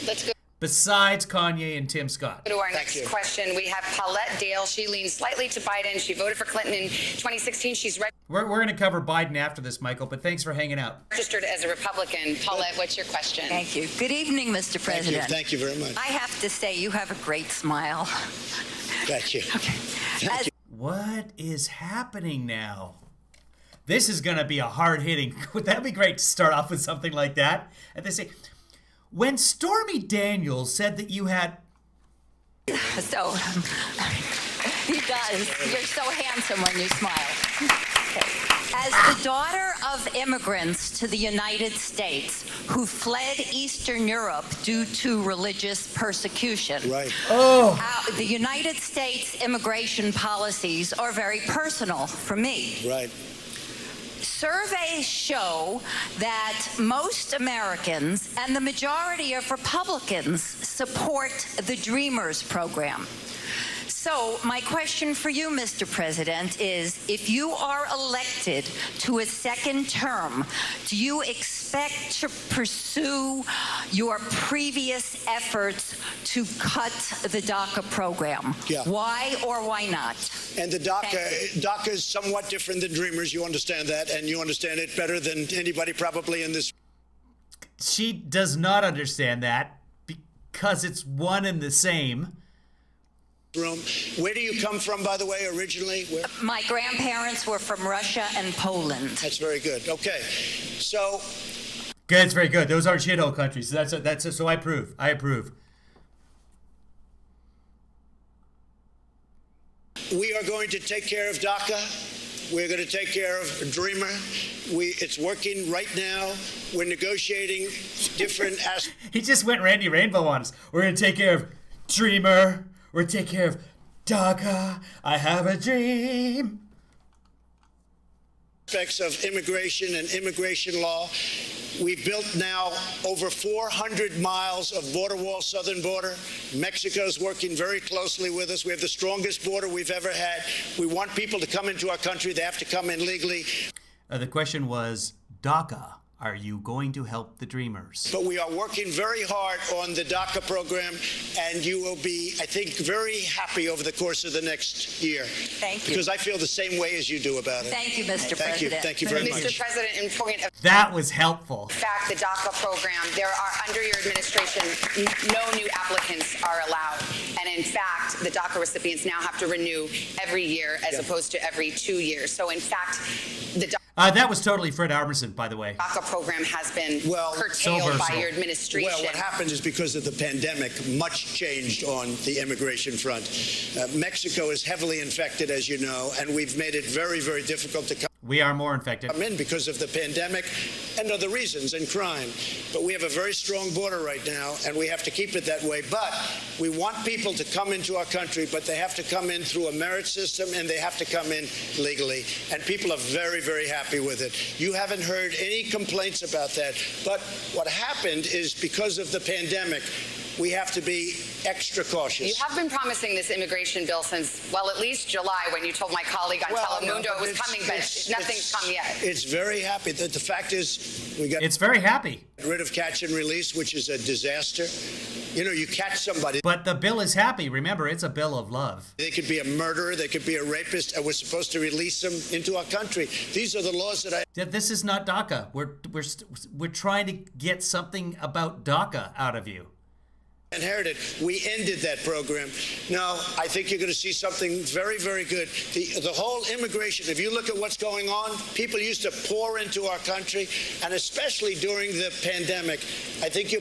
Let's go Besides Kanye and Tim Scott. to our next question. We have Paulette Dale. She leans slightly to Biden. She voted for Clinton in 2016. She's We're going to cover Biden after this, Michael, but thanks for hanging out. registered as a Republican. Paulette, what's your question? Thank you. Good evening, Mr. President. Thank you very much. I have to say, you have a great smile. Thank you. Okay. Thank you. What is happening now? This is going to be a hard-hitting. Would that be great to start off with something like that? And they say, When Stormy Daniels said that you had... So, he does. You're so handsome when you smile. As the daughter of immigrants to the United States who fled Eastern Europe due to religious persecution, Right. the United States immigration policies are very personal for me. Right. Surveys show that most Americans and the majority of Republicans support the Dreamers program. So my question for you, Mr. President, is if you are elected to a second term, do you expect to pursue your previous efforts to cut the DACA program? Yeah. Why or why not? And the DACA is somewhat different than Dreamers. You understand that, and you understand it better than anybody probably in this. She does not understand that because it's one and the same. Room. Where do you come from, by the way, originally? Where? My grandparents were from Russia and Poland. That's very good. Okay, so Good, it's very good. Those aren't shithole countries. So I approve. I approve. we are going to take care of DACA. We're going to take care of Dreamer. It's working right now. We're negotiating different aspects. He just went Randy Rainbow on us. We're going to take care of Dreamer. We're going to take care of DACA. I have a dream. Aspects of immigration and immigration law. We've built now over 400 miles of border wall, southern border. Mexico's working very closely with us. We have the strongest border we've ever had. We want people to come into our country. They have to come in legally. The question was, DACA, are you going to help the Dreamers? But we are working very hard on the DACA program, and you will be, I think, very happy over the course of the next year. Thank you. Because I feel the same way as you do about it. Thank you, Mr. Thank you. President. Thank you very Mr. much. President, in point of That was helpful. fact, the DACA program, there are, under your administration, no new applicants are allowed. And in fact, the DACA recipients now have to renew every year as opposed to every 2 years. So in fact, the That was totally Fred Armisen, by the way. DACA program has been so curtailed by versatile. your administration. Well, what happened is because of the pandemic, much changed on the immigration front. Mexico is heavily infected, as you know, and we've made it very, very difficult to come We are more infected. in because of the pandemic and other reasons, and crime. But we have a very strong border right now, and we have to keep it that way. But we want people to come into our country, but they have to come in through a merit system, and they have to come in legally. And people are very, very happy with it. You haven't heard any complaints about that. But what happened is because of the pandemic, we have to be extra cautious. You have been promising this immigration bill since, well, at least July when you told my colleague on Telemundo it was coming, but nothing's come yet. It's very happy. The fact is, we got It's very happy. rid of catch and release, which is a disaster. You know, you catch somebody. But the bill is happy. Remember, it's a bill of love. They could be a murderer, they could be a rapist, and we're supposed to release them into our country. These are the laws that I... This is not DACA. We're trying to get something about DACA out of you. inherited. We ended that program. Now, I think you're going to see something very, very good. The whole immigration, if you look at what's going on, people used to pour into our country, and especially during the pandemic, I think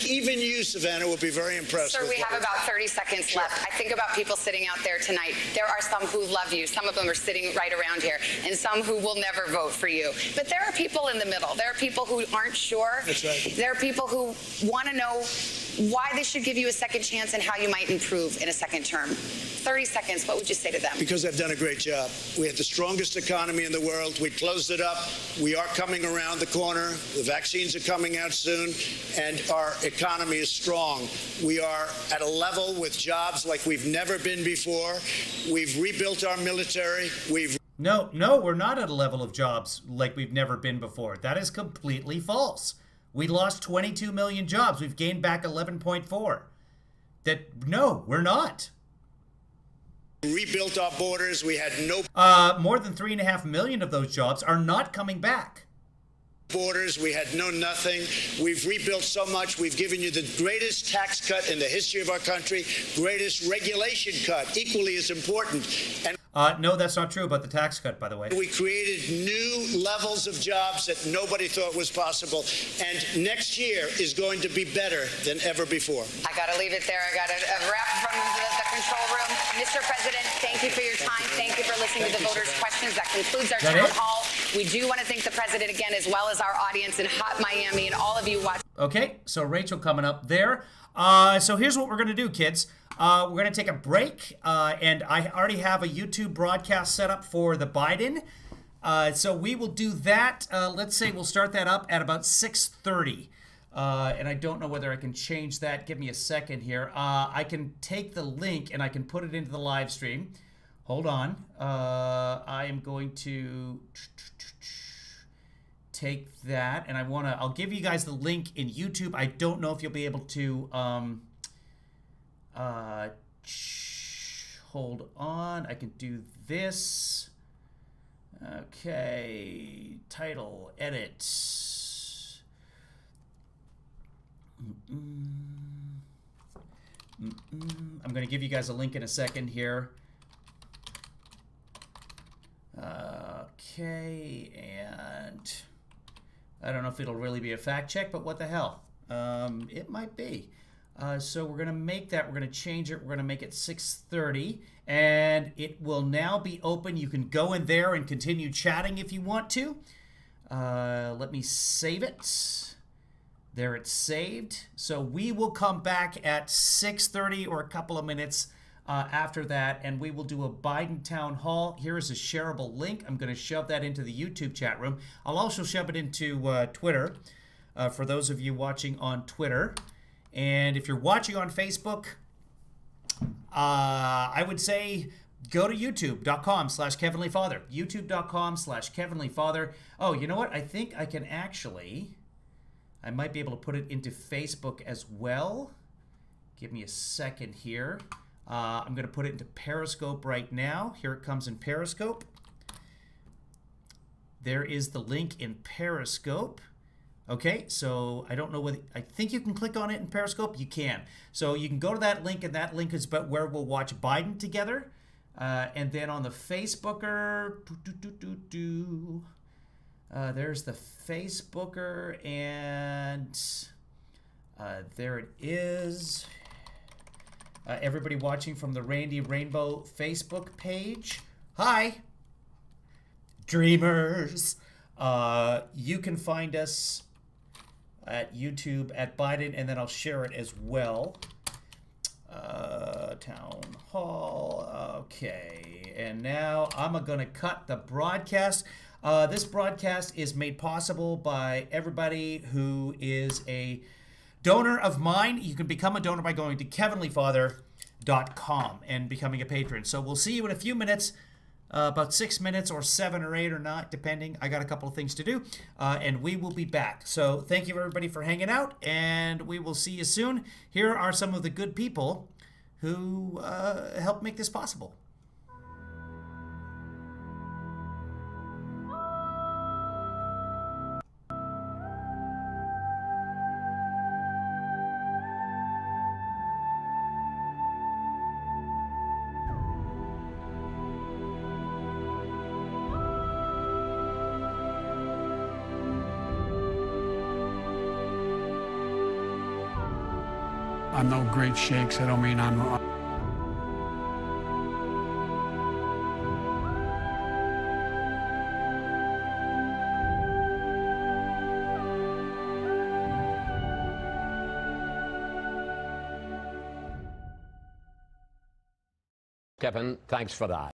even you, Savannah, will be very impressed. Sir, we have about 30 seconds left. I think about people sitting out there tonight. There are some who love you. Some of them are sitting right around here, and some who will never vote for you. But there are people in the middle. There are people who aren't sure. That's right. There are people who want to know why they should give you a second chance and how you might improve in a second term. 30 seconds, what would you say to them? Because they've done a great job. We have the strongest economy in the world. We closed it up. We are coming around the corner. The vaccines are coming out soon, and our economy is strong. We are at a level with jobs like we've never been before. We've rebuilt our military. No, we're not at a level of jobs like we've never been before. That is completely false. We lost 22 million jobs. We've gained back 11.4. No, we're not. Rebuilt our borders. We had no... More than 3.5 million of those jobs are not coming back. borders. We had no nothing. We've rebuilt so much. We've given you the greatest tax cut in the history of our country, greatest regulation cut, equally as important. And no, that's not true about the tax cut, by the way. we created new levels of jobs that nobody thought was possible. And next year is going to be better than ever before. I got to leave it there. I got a wrap from the control room. Mr. President, thank you for your time. Thank you for listening to the voters' questions. That concludes our town hall. We do want to thank the president again, as well as our audience in hot Miami and all of you watching. Okay, so Rachel coming up there. So here's what we're going to do, kids. We're going to take a break, and I already have a YouTube broadcast set up for the Biden. So we will do that. Let's say we'll start that up at about 6:30. And I don't know whether I can change that. Give me a second here. I can take the link and I can put it into the live stream. Hold on. I am going to take that, and I'll give you guys the link in YouTube. I don't know if you'll be able to hold on. I can do this. Okay, title, edit. I'm going to give you guys a link in a second here. Okay, and I don't know if it'll really be a fact check, but what the hell? It might be. So we're going to make that. We're going to change it. We're going to make it 6:30, and it will now be open. You can go in there and continue chatting if you want to. Let me save it. There, it's saved. So we will come back at 6:30 or a couple of minutes after that, and we will do a Biden town hall. Here is a shareable link. I'm going to shove that into the YouTube chat room. I'll also shove it into Twitter for those of you watching on Twitter. And if you're watching on Facebook, I would say go to youtube.com/KevinLeeFather. youtube.com/KevinLeeFather. Oh, you know what? I think I can actually... I might be able to put it into Facebook as well. Give me a second here. I'm going to put it into Periscope right now. Here it comes in Periscope. There is the link in Periscope. Okay, so I don't know whether... I think you can click on it in Periscope. You can. So you can go to that link, and that link is about where we'll watch Biden together. And then on the Facebooker... there's the Facebooker, and there it is. Everybody watching from the Randy Rainbow Facebook page. Hi, dreamers. You can find us at YouTube at Biden, and then I'll share it as well. Town hall. Okay, and now I'm going to cut the broadcast. This broadcast is made possible by everybody who is a donor of mine. You can become a donor by going to kevinleefather.com and becoming a patron. So we'll see you in a few minutes, about 6 minutes or 7 or 8 or not, depending. I got a couple of things to do, and we will be back. So thank you, everybody, for hanging out, and we will see you soon. Here are some of the good people who helped make this possible. I'm no great shakes. I don't mean I'm... Kevin, thanks for that.